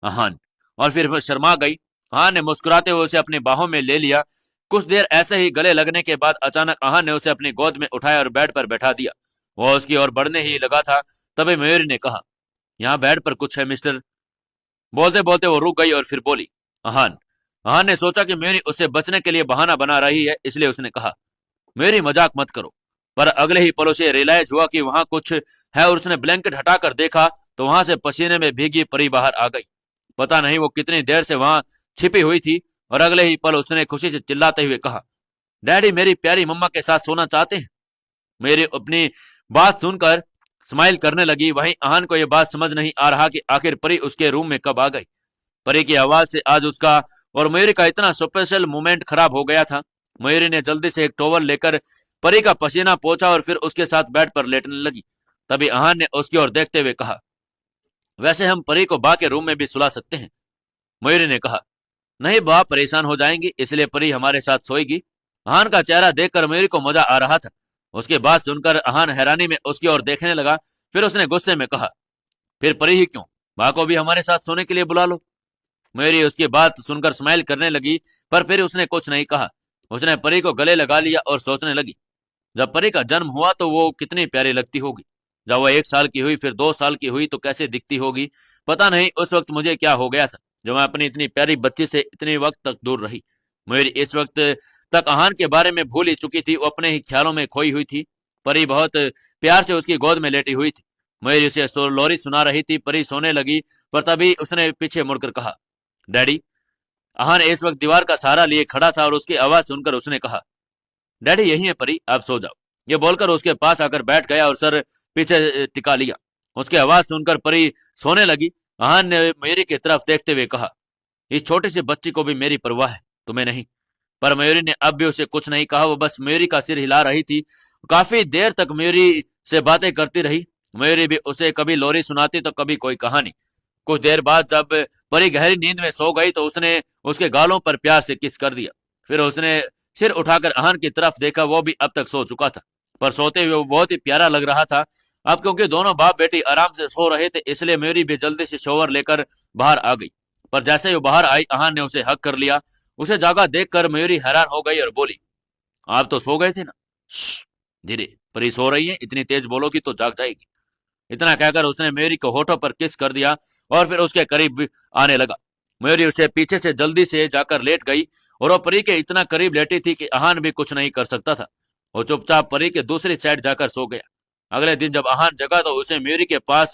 अहान, और फिर वह शर्मा गई। अहान ने मुस्कुराते हुए उसे अपनी बाहों में ले लिया। कुछ देर ऐसे ही गले लगने के बाद अचानक अहान ने उसे अपनी गोद में उठाया और बेड पर बैठा दिया। वह उसकी ओर बढ़ने ही लगा था, तभी मयूरी ने कहा, यहाँ बेड पर कुछ है मिस्टर। बोलते बोलते वो रुक गई और फिर बोली, अहान। अहान ने सोचा कि मयूरी उससे बचने के लिए बहाना बना रही है, इसलिए उसने कहा, मेरी मजाक मत करो। पर अगले ही पल उसे रियलाइज हुआ कि वहां कुछ है और उसने ब्लैंकेट हटाकर देखा तो वहां से पसीने में भीगी परी बाहर आ गई। पता नहीं वो कितनी देर से वहां छिपी हुई थी और अगले ही पल उसने खुशी से चिल्लाते हुए कहा, डैडी मेरी प्यारी मम्मा के साथ सोना चाहते हैं। मेरी अपनी बात सुनकर स्माइल करने लगी। वहीं अहान को यह बात समझ नहीं आ रहा कि आखिर परी उसके रूम में कब आ गई। परी की आवाज से आज उसका और मयूरी का इतना स्पेशल मोमेंट खराब हो गया था। मयूरी ने जल्दी से एक टॉवल लेकर परी का पसीना पोंछा और फिर उसके साथ बेड पर लेटने लगी। तभी अहान ने उसकी ओर देखते हुए कहा, वैसे हम परी को बा के रूम में भी सुला सकते हैं। मयूरी ने कहा, नहीं बा परेशान हो जाएंगी, इसलिए परी हमारे साथ सोएगी। अहान का चेहरा देखकर मयूरी को मजा आ रहा था। उसके बात सुनकर अहान हैरानी में उसकी ओर देखने लगा। फिर उसने गुस्से में कहा, फिर परी ही क्यों, बा को भी हमारे साथ सोने के लिए बुला लो। मयूरी उसकी बात सुनकर स्माइल करने लगी, पर फिर उसने कुछ नहीं कहा। उसने परी को गले लगा लिया और सोचने लगी, जब परी का जन्म हुआ तो वो कितनी प्यारी लगती होगी। जब वो 1 साल की हुई, फिर 2 साल की हुई तो कैसे दिखती होगी। पता नहीं उस वक्त मुझे क्या हो गया था जो मैं अपनी इतनी प्यारी बच्ची से इतने वक्त तक दूर रही। मयूरी इस वक्त तक अहान के बारे में भूल ही चुकी थी। वो अपने ही ख्यालों में खोई हुई थी। परी बहुत प्यार से उसकी गोद में लेटी हुई थी। मयूरी उसे लोरी सुना रही थी। परी सोने लगी, पर तभी उसने पीछे मुड़कर कहा, डैडी। अहान इस वक्त दीवार का सहारा लिए खड़ा था और उसकी आवाज सुनकर उसने कहा, डैडी यही है परी, आप सो जाओ। ये बोलकर उसके पास आकर बैठ गया और सर पीछे टिका लिया। उसकी आवाज सुनकर परी सोने लगी। अहान ने मयूरी की तरफ देखते हुए कहा, इस छोटी सी बच्ची को भी मेरी परवाह है, तुम्हें नहीं। पर मयूरी ने अब भी उसे कुछ नहीं कहा। वो बस मयूरी का सिर हिला रही थी। काफी देर तक मयूरी से बातें करती रही। मयूरी भी उसे कभी लोरी सुनाती तो कभी कोई कहानी। कुछ देर बाद जब परी गहरी नींद में सो गई तो उसने उसके गालों पर प्यार से किस कर दिया। फिर उसने सिर उठाकर अहान की तरफ देखा। वो भी अब तक सो चुका था, पर सोते हुए वो बहुत ही प्यारा लग रहा था। अब क्योंकि दोनों बाप बेटी आराम से सो रहे थे, इसलिए मयूरी भी जल्दी से शोवर लेकर बाहर आ गई। पर जैसे ही वो बाहर आई, अहान ने उसे हक कर लिया। उसे जागा देखकर मयूरी हैरान हो गई और बोली, आप तो सो गए थे ना। धीरे, परी सो रही है, इतनी तेज बोलोगी तो जाग जाएगी। इतना कहकर उसने मयूरी को होठों पर किस कर दिया और फिर उसके करीब आने लगा। मयूरी उसे पीछे से जल्दी से जाकर लेट गई और वो परी के इतना करीब लेटी थी कि अहान भी कुछ नहीं कर सकता था। वो चुपचाप परी के दूसरी साइड जाकर सो गया। अगले दिन जब अहान जगा तो उसे मयूरी के पास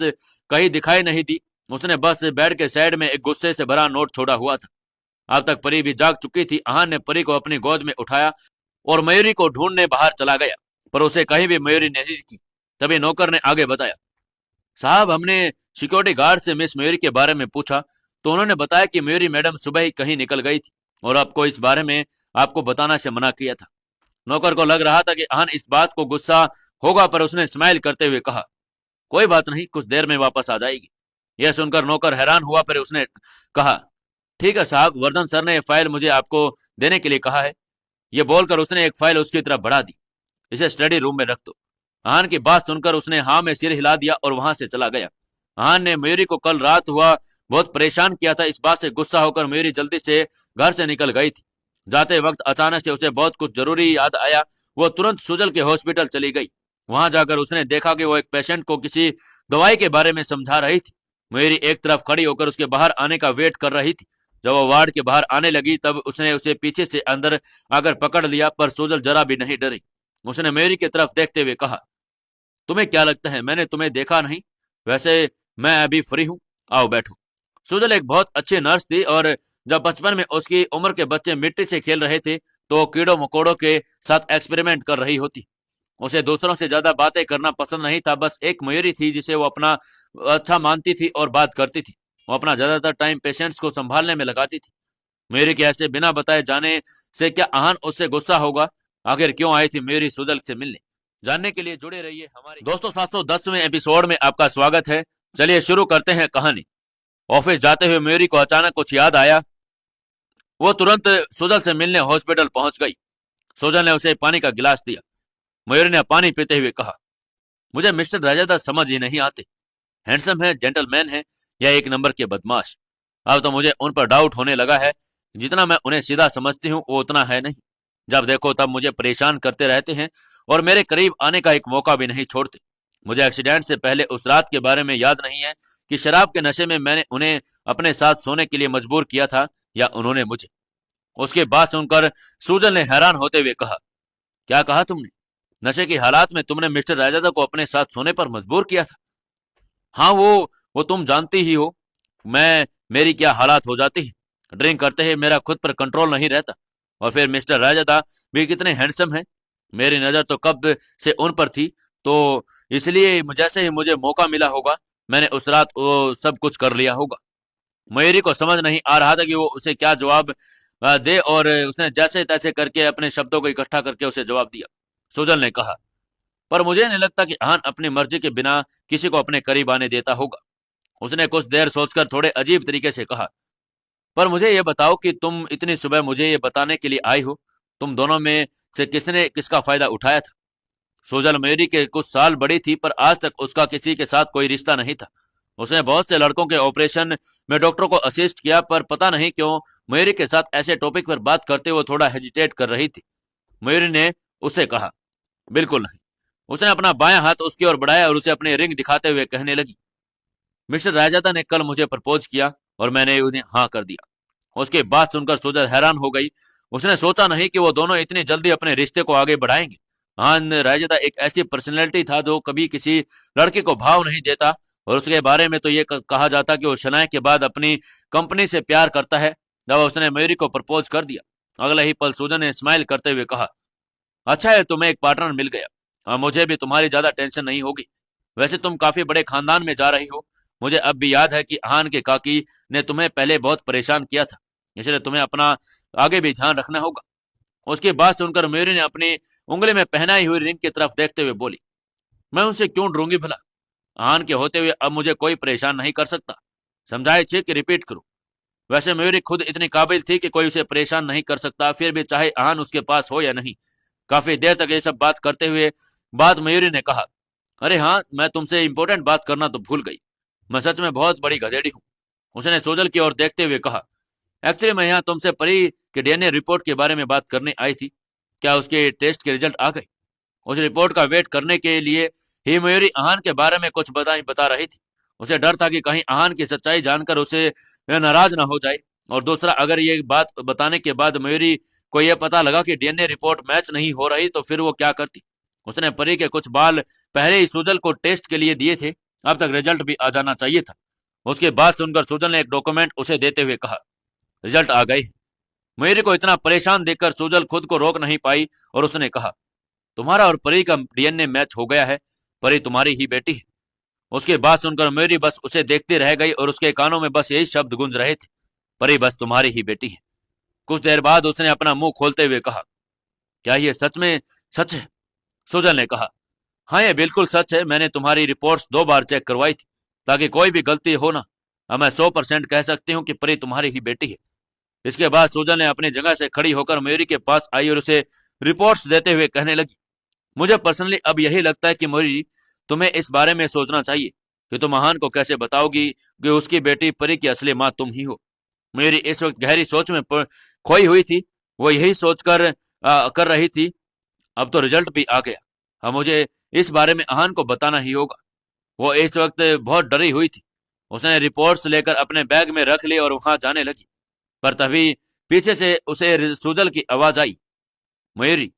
कहीं दिखाई नहीं दी। उसने बस बेड के साइड में एक गुस्से से भरा नोट छोड़ा हुआ था। अब तक परी भी जाग चुकी थी। अहान ने परी को अपनी गोद में उठाया और मयूरी को ढूंढने बाहर चला गया, पर उसे कहीं भी मयूरी नहीं दिखी। तभी नौकर ने आगे बताया, साहब हमने सिक्योरिटी गार्ड से मिस मयूरी के बारे में पूछा तो उन्होंने बताया कि मयूरी मैडम सुबह ही कहीं निकल गई थी और आपको इस बारे में आपको बताना से मना किया था। नौकर को लग रहा था कि अहान इस बात को गुस्सा होगा, पर उसने स्माइल करते हुए कहा, कोई बात नहीं, कुछ देर में वापस आ जाएगी। यह सुनकर नौकर हैरान हुआ, पर उसने कहा, ठीक है साहब, वर्धन सर ने यह फाइल मुझे आपको देने के लिए कहा है। यह बोलकर उसने एक फाइल उसकी तरफ बढ़ा दी। इसे स्टडी रूम में रख दो। अहान की बात सुनकर उसने हाँ में सिर हिला दिया और वहां से चला गया। अहान ने मयूरी को कल रात हुआ बहुत परेशान किया था। इस बात से गुस्सा होकर मयूरी जल्दी से घर से निकल गई थी। जाते वक्त अचानक से उसे बहुत कुछ जरूरी याद आया। वो तुरंत सुजल के हॉस्पिटल चली गई। वहां जाकर उसने देखा कि वो एक पेशेंट को किसी दवाई के बारे में समझा रही थी। मयूरी एक तरफ खड़ी होकर उसके बाहर आने का वेट कर रही थी। जब वो वार्ड के बाहर आने लगी तब उसने उसे पीछे से अंदर आकर पकड़ लिया, पर सुजल जरा भी नहीं डरी। उसने मयूरी की तरफ देखते हुए कहा, तुम्हें क्या लगता है मैंने तुम्हें देखा नहीं? वैसे मैं अभी फ्री हूं, आओ बैठो। सुजल एक बहुत अच्छी नर्स थी और जब बचपन में उसकी उम्र के बच्चे मिट्टी से खेल रहे थे तो कीड़ों मकोड़ों के साथ एक्सपेरिमेंट कर रही होती। उसे दूसरों से ज्यादा बातें करना पसंद नहीं था। बस एक मयूरी थी जिसे वो अपना अच्छा मानती थी और बात करती थी। वो अपना ज्यादातर टाइम पेशेंट्स को संभालने में लगाती थी। मयूरी के ऐसे बिना बताए जाने से क्या आहान उससे गुस्सा होगा? आखिर क्यों आई थी मयूरी सुजल से मिलने? जानने के लिए जुड़े रहिए हमारे दोस्तों। 710वें एपिसोड में आपका स्वागत है। चलिए शुरू करते हैं कहानी। ऑफिस जाते हुए मयूरी को अचानक कुछ याद आया। वो तुरंत सुजल से मिलने हॉस्पिटल पहुंच गई। सुजल ने उसे पानी का गिलास दिया। मयूरी ने पानी पीते हुए कहा, मुझे मिस्टर राजादा समझ ही नहीं आते। हैंडसम है, जेंटलमैन है, या एक नंबर के बदमाश। अब तो मुझे उन पर डाउट होने लगा है। जितना मैं उन्हें सीधा समझती हूँ वो उतना है नहीं। जब देखो तब मुझे परेशान करते रहते हैं और मेरे करीब आने का एक मौका भी नहीं छोड़ते। मुझे एक्सीडेंट से पहले उस रात के बारे में याद नहीं है कि शराब के नशे में मैंने उन्हें अपने साथ सोने के लिए मजबूर किया था या उन्होंने मुझे। उसके बाद सुनकर सुजल ने हैरान होते हुए कहा, क्या कहा तुमने? नशे की हालात में तुमने मिस्टर राजादा को अपने साथ सोने पर मजबूर किया था? हाँ, वो तुम जानती ही हो मेरी क्या हालात हो जाती है। ड्रिंक करते ही मेरा खुद पर कंट्रोल नहीं रहता। और फिर मिस्टर राजादा भी कितने हैंडसम हैं। मेरी नजर तो कब से उन पर थी, तो इसलिए जैसे ही मुझे मौका मिला होगा मैंने उस रात वो सब कुछ कर लिया होगा। मयूरी को समझ नहीं आ रहा था कि वो उसे क्या जवाब दे और उसने जैसे तैसे करके अपने शब्दों को इकट्ठा करके उसे जवाब दिया। सुजल ने कहा, पर मुझे नहीं लगता कि अहान अपनी मर्जी के बिना किसी को अपने करीब आने देता होगा। उसने कुछ देर सोचकर थोड़े अजीब तरीके से कहा, पर मुझे ये बताओ कि तुम इतनी सुबह मुझे ये बताने के लिए आई हो, तुम दोनों में से किसने किसका फायदा उठाया था? सुजल मयूरी के कुछ साल बड़ी थी पर आज तक उसका किसी के साथ कोई रिश्ता नहीं था। उसने बहुत से लड़कों के ऑपरेशन में डॉक्टरों को असिस्ट किया, पर पता नहीं क्यों मयूरी के साथ ऐसे टॉपिक पर बात करते हुए थोड़ा हेजिटेट कर रही थी। मयूरी ने उसे कहा, बिल्कुल नहीं। उसने अपना बायां हाथ उसकी ओर बढ़ाया और उसे अपनी रिंग दिखाते हुए कहने लगी, मिस्टर राजादा ने कल मुझे प्रपोज किया और मैंने उन्हें हाँ कर दिया। उसकी बात सुनकर सुजल हैरान हो गई। उसने सोचा नहीं कि वो दोनों इतनी जल्दी अपने रिश्ते को आगे बढ़ाएंगे। हाँ, राजादा एक ऐसी पर्सनैलिटी था जो कभी किसी लड़के को भाव नहीं देता, और उसके बारे में तो ये कहा जाता कि वो शनाया के बाद अपनी कंपनी से प्यार करता है। जब उसने मयूरी को प्रपोज कर दिया, अगले ही पल सुजल ने स्माइल करते हुए कहा, अच्छा है तुम्हें एक पार्टनर मिल गया। मुझे भी तुम्हारी ज्यादा टेंशन नहीं होगी। वैसे तुम काफी बड़े खानदान में जा रही हो। मुझे अब भी याद है कि अहान के काकी ने तुम्हें पहले बहुत परेशान किया था, इसलिए तुम्हें अपना आगे भी ध्यान रखना होगा। उसकी बात सुनकर मयूरी ने अपनी उंगली में पहनाई हुई रिंग की तरफ देखते हुए बोली, मैं उनसे क्यों डरूंगी भला? अहान के होते हुए अब मुझे कोई परेशान नहीं कर सकता। समझाए छे कि रिपीट करूं? वैसे मयूरी खुद इतनी काबिल थी कि कोई उसे परेशान नहीं कर सकता, फिर भी चाहे अहान उसके पास हो या नहीं। काफी देर तक ये सब बात करते हुए बाद मयूरी ने कहा, अरे हाँ, मैं तुमसे इंपॉर्टेंट बात करना तो भूल गई। मैं सच में बहुत बड़ी गधेड़ी हूँ। उसने सोजल की ओर देखते हुए कहा, एक्चुअली मैं यहाँ तुमसे परी के डीएनए रिपोर्ट के बारे में बात करने आई थी। क्या उसके टेस्ट के रिजल्ट आ गए? उस रिपोर्ट का वेट करने के लिए ही मयूरी अहान के बारे में कुछ बता रही थी। उसे डर था कि कहीं अहान की सच्चाई जानकर उसे नाराज ना हो जाए, और दूसरा, अगर ये बात बताने के बाद मयूरी को यह पता लगा कि डीएनए रिपोर्ट मैच नहीं हो रही तो फिर वो क्या करती। उसने परी के कुछ बाल पहले ही सुजल को टेस्ट के लिए दिए थे, अब तक रिजल्ट भी आ जाना चाहिए था। उसके बाद सुनकर सुजल ने एक डॉक्यूमेंट उसे देते हुए कहा, रिजल्ट आ गए। मयूरी को इतना परेशान देखकर सुजल खुद को रोक नहीं पाई और उसने कहा, तुम्हारा और परी का डीएनए मैच हो गया है। परी तुम्हारी ही बेटी है। उसकी बात सुनकर मयूरी बस उसे देखती रह गई और उसके कानों में बस यही शब्द गूंज रहे थे, परी बस तुम्हारी ही बेटी है। कुछ देर बाद उसने अपना मुंह खोलते हुए कहा, क्या ये सच में सच है? सुजल ने कहा, हाँ, ये बिल्कुल सच है। मैंने तुम्हारी रिपोर्ट्स 2 बार चेक करवाई थी ताकि कोई भी गलती हो ना। अब मैं 100% कह सकती हूँ कि परी तुम्हारी ही बेटी है। इसके बाद सुजल ने अपनी जगह से खड़ी होकर मयूरी के पास आई और उसे रिपोर्ट्स देते हुए कहने लगी, मुझे पर्सनली अब यही लगता है कि मयूरी, तुम्हें इस बारे में सोचना चाहिए कि तुम अहान को कैसे बताओगी कि उसकी बेटी परी की असली माँ तुम ही हो। मयूरी इस वक्त गहरी सोच में खोई हुई थी। वो यही सोचकर कर रही थी, अब तो रिजल्ट भी आ गया, अब मुझे इस बारे में अहान को बताना ही होगा। वो इस वक्त बहुत डरी हुई थी। उसने रिपोर्ट्स लेकर अपने बैग में रख ली और वहां जाने लगी। पर तभी पीछे से उसे सुजल की आवाज आई, मयूरी,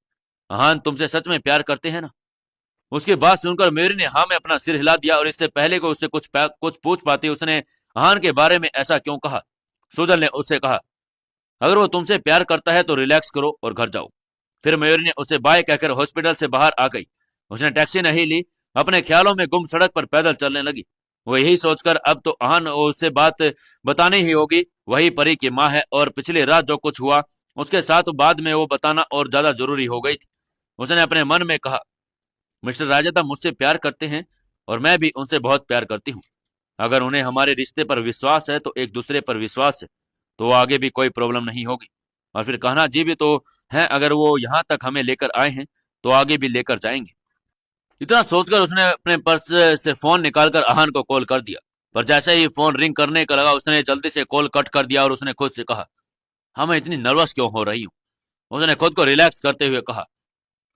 अहान तुमसे सच में प्यार करते हैं ना? उसकी बात सुनकर मयूरी ने हाँ में अपना सिर हिला दिया, और इससे पहले को उससे कुछ पूछ पाती उसने अहान के बारे में ऐसा क्यों कहा। सुजल ने उससे कहा, अगर वो तुमसे प्यार करता है तो रिलैक्स करो और घर जाओ। फिर मयूरी ने उसे बाय कहकर हॉस्पिटल से बाहर आ गई। उसने टैक्सी नहीं ली, अपने ख्यालों में गुम सड़क पर पैदल चलने लगी। वो यही सोचकर अब तो अहान उससे बात बतानी ही होगी, वही परी की माँ है, और पिछली रात जो कुछ हुआ उसके साथ बाद में वो बताना और ज्यादा जरूरी हो गई थी। उसने अपने मन में कहा, मिस्टर राजदा मुझसे प्यार करते हैं और मैं भी उनसे बहुत प्यार करती हूँ। अगर उन्हें हमारे रिश्ते पर विश्वास है तो एक दूसरे पर विश्वास है, तो आगे भी कोई प्रॉब्लम नहीं होगी। और फिर कहना जी भी तो है, अगर वो यहाँ तक हमें लेकर आए हैं तो आगे भी लेकर जाएंगे। इतना सोचकर उसने अपने पर्स से फोन निकालकर अहान को कॉल कर दिया। पर जैसे ही फोन रिंग करने का लगा उसने जल्दी से कॉल कट कर दिया और उसने खुद से कहा, हाँ मैं इतनी नर्वस क्यों हो रही हूँ। उसने खुद को रिलैक्स करते हुए कहा,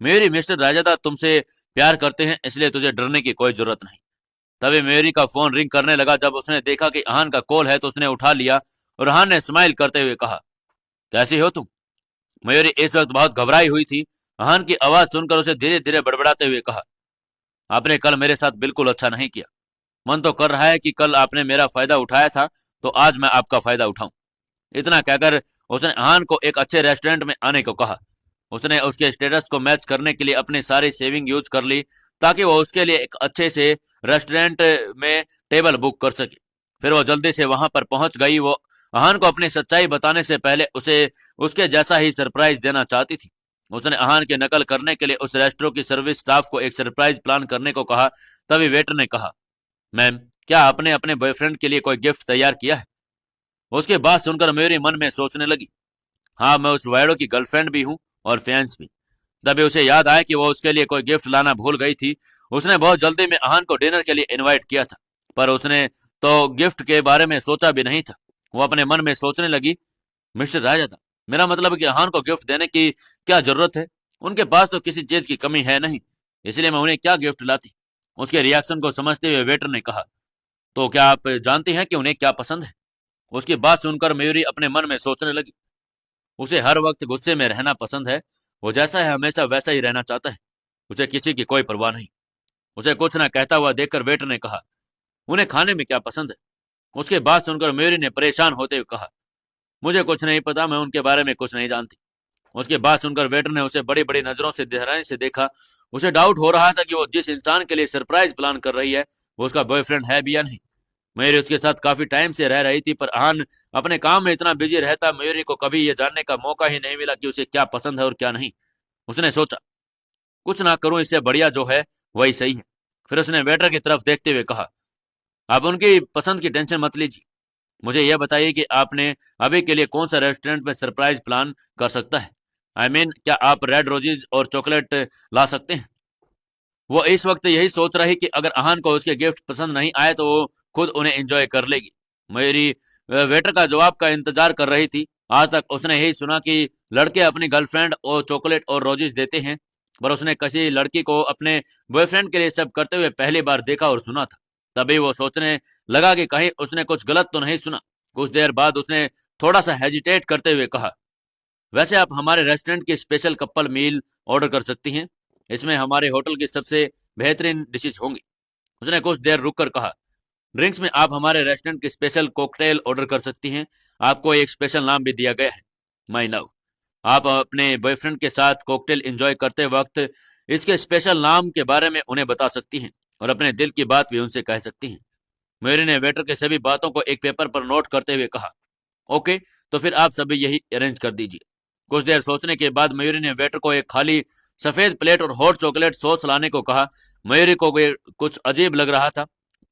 मेरी मिस्टर राजादा तुमसे प्यार करते हैं, इसलिए तुझे डरने की कोई जरूरत नहीं। तभी मेरी का फोन रिंग करने लगा। जब उसने देखा कि अहान का कॉल है तो उसने उठा लिया और अहान ने स्माइल करते हुए कहा, कैसी हो तुम? मयूरी इस वक्त बहुत घबराई हुई थी। अहान की आवाज सुनकर उसे धीरे धीरे बड़बड़ाते हुए कहा, आपने कल मेरे साथ बिल्कुल अच्छा नहीं किया। मन तो कर रहा है कि कल आपने मेरा फायदा उठाया था तो आज मैं आपका फायदा उठाऊं। इतना कहकर उसने अहान को एक अच्छे रेस्टोरेंट में आने को कहा। उसने उसके स्टेटस को मैच करने के लिए अपनी सारी सेविंग यूज कर ली ताकि वो उसके लिए एक अच्छे से रेस्टोरेंट में टेबल बुक कर सके। फिर वो जल्दी से वहां पर पहुंच गई। वो अहान को अपनी सच्चाई बताने से पहले उसे उसके जैसा ही सरप्राइज देना चाहती थी। उसने अहान की नकल करने के लिए उस रेस्टोरेंट की सर्विस स्टाफ को एक सरप्राइज प्लान करने को कहा। तभी वेटर ने कहा, मैम क्या आपने अपने बॉयफ्रेंड के लिए कोई गिफ्ट तैयार किया है? उसके बाद सुनकर मेरी मन में सोचने लगी, हाँ मैं उस वायडो की गर्लफ्रेंड भी हूँ और फैंस भी। तभी उसे याद आया कि वो उसके लिए कोई गिफ्ट लाना भूल गई थी। उसने बहुत जल्दी में अहान को डिनर के लिए इनवाइट किया था, पर उसने तो गिफ्ट के बारे में सोचा भी नहीं था। वो अपने मन में सोचने लगी, मिस्टर राजा था, मेरा मतलब कि अहान को गिफ्ट देने की क्या जरूरत है? उनके पास तो किसी चीज की कमी है नहीं, इसलिए मैं उन्हें क्या गिफ्ट लाती। उसके रिएक्शन को समझते हुए वेटर ने कहा, तो क्या आप जानती हैं कि उन्हें क्या पसंद है? उसकी बात सुनकर मयूरी अपने मन में सोचने लगी, उसे हर वक्त गुस्से में रहना पसंद है। वो जैसा है हमेशा वैसा ही रहना चाहता है। उसे किसी की कोई परवाह नहीं। उसे कुछ ना कहता हुआ देखकर वेटर ने कहा, उन्हें खाने में क्या पसंद है? उसके बात सुनकर मयूरी ने परेशान होते हुए कहा, मुझे कुछ नहीं पता, मैं उनके बारे में कुछ नहीं जानती। उसके बात सुनकर वेटर ने उसे बड़ी बड़ी नजरों से गहराई से देखा। उसे डाउट हो रहा था कि वो जिस इंसान के लिए सरप्राइज प्लान कर रही है वो उसका बॉयफ्रेंड है भी या नहीं। मयूरी उसके साथ काफी टाइम से रह रही थी, पर अहान अपने काम में इतना बिजी रहता, मयूरी को कभी ये जानने का मौका ही नहीं मिला कि उसे क्या पसंद है और क्या नहीं। उसने सोचा, कुछ ना करूं, इससे बढ़िया जो है वही सही है। फिर उसने वेटर की तरफ देखते हुए कहा, आप उनकी पसंद की टेंशन मत लीजिए, मुझे यह बताइए कि आपने अभी के लिए कौन सा रेस्टोरेंट में सरप्राइज प्लान कर सकता है। क्या आप रेड रोजेज और चॉकलेट ला सकते हैं? वो इस वक्त यही सोच रही कि अगर अहान को उसके गिफ्ट पसंद नहीं आए तो वो खुद उन्हें एंजॉय कर लेगी। मेरी वेटर का जवाब का इंतजार कर रही थी। आज तक उसने यही सुना कि लड़के अपनी गर्लफ्रेंड और चॉकलेट और रोजेज देते हैं, पर उसने किसी लड़की को अपने बॉयफ्रेंड के लिए सब करते हुए पहली बार देखा और सुना था। तभी वो सोचने लगा कि कहीं उसने कुछ गलत तो नहीं सुना। कुछ देर बाद उसने थोड़ा सा हेजिटेट करते हुए कहा, वैसे आप हमारे रेस्टोरेंट की स्पेशल कपल मील ऑर्डर कर सकती हैं, इसमें हमारे होटल की सबसे बेहतरीन डिशेज होंगी। उसने कुछ देर रुककर कहा, ड्रिंक्स में आप हमारे रेस्टोरेंट की स्पेशल कॉकटेल ऑर्डर कर सकती हैं, आपको एक स्पेशल नाम भी दिया गया है, माई लव। आप अपने बॉयफ्रेंड के साथ कॉकटेल एंजॉय करते वक्त इसके स्पेशल नाम के बारे में उन्हें बता सकती हैं और अपने दिल की बात भी उनसे कह सकती हैं। मेरी ने वेटर के सभी बातों को एक पेपर पर नोट करते हुए कहा, ओके, तो फिर आप सभी यही अरेंज कर दीजिए। कुछ देर सोचने के बाद मयूरी ने वेटर को एक खाली सफेद प्लेट और हॉट चॉकलेट सॉस लाने को कहा। मयूरी को ये कुछ अजीब लग रहा था,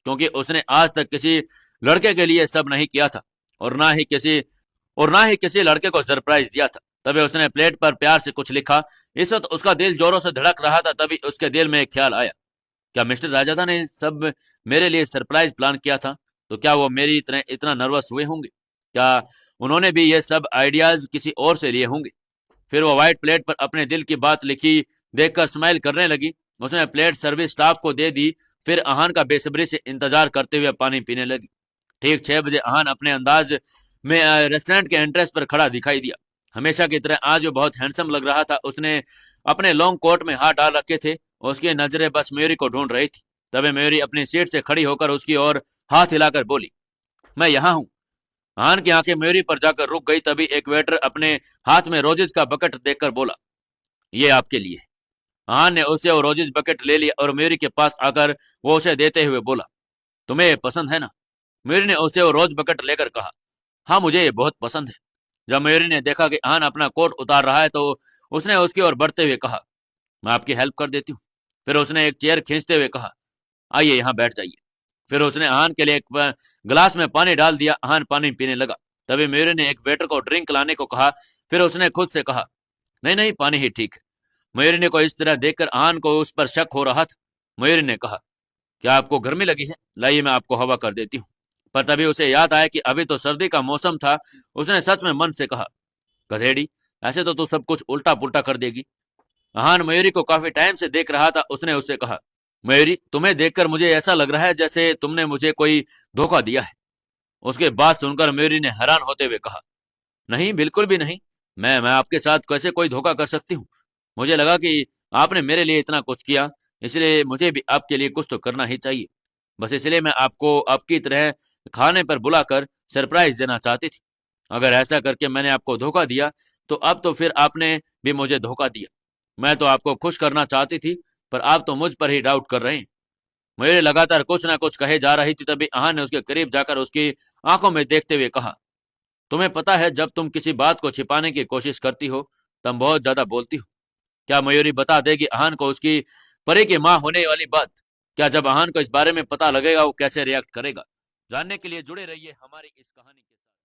क्योंकि उसने आज तक किसी लड़के के लिए सब नहीं किया था और ना ही किसी लड़के को सरप्राइज दिया था। तभी उसने प्लेट पर प्यार से कुछ लिखा। इस वक्त उसका दिल जोरों से धड़क रहा था। तभी उसके दिल में एक ख्याल आया, क्या मिस्टर राजादा ने सब मेरे लिए सरप्राइज प्लान किया था? तो क्या वो मेरी इतना नर्वस हुए होंगे? क्या उन्होंने भी ये सब आइडियाज किसी और से लिए होंगे? फिर वो व्हाइट प्लेट पर अपने दिल की बात लिखी देखकर स्माइल करने लगी। उसने प्लेट सर्विस स्टाफ को दे दी, फिर अहान का बेसब्री से इंतजार करते हुए पानी पीने लगी। ठीक 6 बजे अहान अपने अंदाज में रेस्टोरेंट के एंट्रेंस पर खड़ा दिखाई दिया। हमेशा की तरह आज वो बहुत हैंडसम लग रहा था। उसने अपने लॉन्ग कोट में हाथ डाल रखे थे और उसकी नजरें बस मयूरी को ढूंढ रही थी। तभी मयूरी अपनी सीट से खड़ी होकर उसकी ओर हाथ हिलाकर बोली, मैं यहाँ हूँ। अहान की आंखें मयूरी पर जाकर रुक गई। तभी एक वेटर अपने हाथ में रोजेज का बकेट देखकर बोला, ये आपके लिए। अहान ने उसे वो रोजेज बकेट ले लिया और मयूरी के पास आकर वो उसे देते हुए बोला, तुम्हें ये पसंद है ना? मयूरी ने उसे वो रोज बकेट लेकर कहा, हाँ मुझे ये बहुत पसंद है। जब मयूरी ने देखा कि अहान अपना कोट उतार रहा है तो उसने उसकी ओर बढ़ते हुए कहा, मैं आपकी हेल्प कर देती हूँ। फिर उसने एक चेयर खींचते हुए कहा, आइए यहाँ बैठ जाइए। फिर उसने अहान के लिए एक गिलास में पानी डाल दिया। अहान पानी पीने लगा। तभी मयूरी ने एक वेटर को ड्रिंक लाने को कहा। फिर उसने खुद से कहा, नहीं नहीं, पानी ही ठीक है। मयूरी ने को इस तरह देखकर अहान को उस पर शक हो रहा था। मयूरी ने कहा, क्या आपको गर्मी लगी है? लाइए मैं आपको हवा कर देती हूँ। पर तभी उसे याद आया कि अभी तो सर्दी का मौसम था। उसने सच में मन से कहा, गधेड़ी, ऐसे तो तू सब कुछ उल्टा पुल्टा कर देगी। अहान मयूरी को काफी टाइम से देख रहा था। उसने उससे कहा, मयूरी, तुम्हें देखकर मुझे ऐसा लग रहा है जैसे तुमने मुझे कोई धोखा दिया है। उसके बात सुनकर मयूरी ने हैरान होते हुए कहा, नहीं बिल्कुल भी नहीं। मैं आपके साथ कैसे कोई धोखा कर सकती हूँ? मुझे लगा कि आपने मेरे लिए इतना कुछ किया, इसलिए मुझे भी आपके लिए कुछ तो करना ही चाहिए। बस इसलिए मैं आपको आपकी तरह खाने पर बुलाकर सरप्राइज देना चाहती थी। अगर ऐसा करके मैंने आपको धोखा दिया तो अब तो फिर आपने भी मुझे धोखा दिया। मैं तो आपको खुश करना चाहती थी, पर आप तो मुझ पर ही डाउट कर रहे हैं। मयूरी लगातार कुछ ना कुछ कहे जा रही थी। तभी अहान ने उसके करीब जाकर उसकी आंखों में देखते हुए कहा, तुम्हें पता है जब तुम किसी बात को छिपाने की कोशिश करती हो तुम बहुत ज्यादा बोलती हो। क्या मयूरी बता देगी अहान को उसकी परी की मां होने वाली बात? क्या जब अहान को इस बारे में पता लगेगा वो कैसे रिएक्ट करेगा? जानने के लिए जुड़े रहिए हमारी इस कहानी के साथ।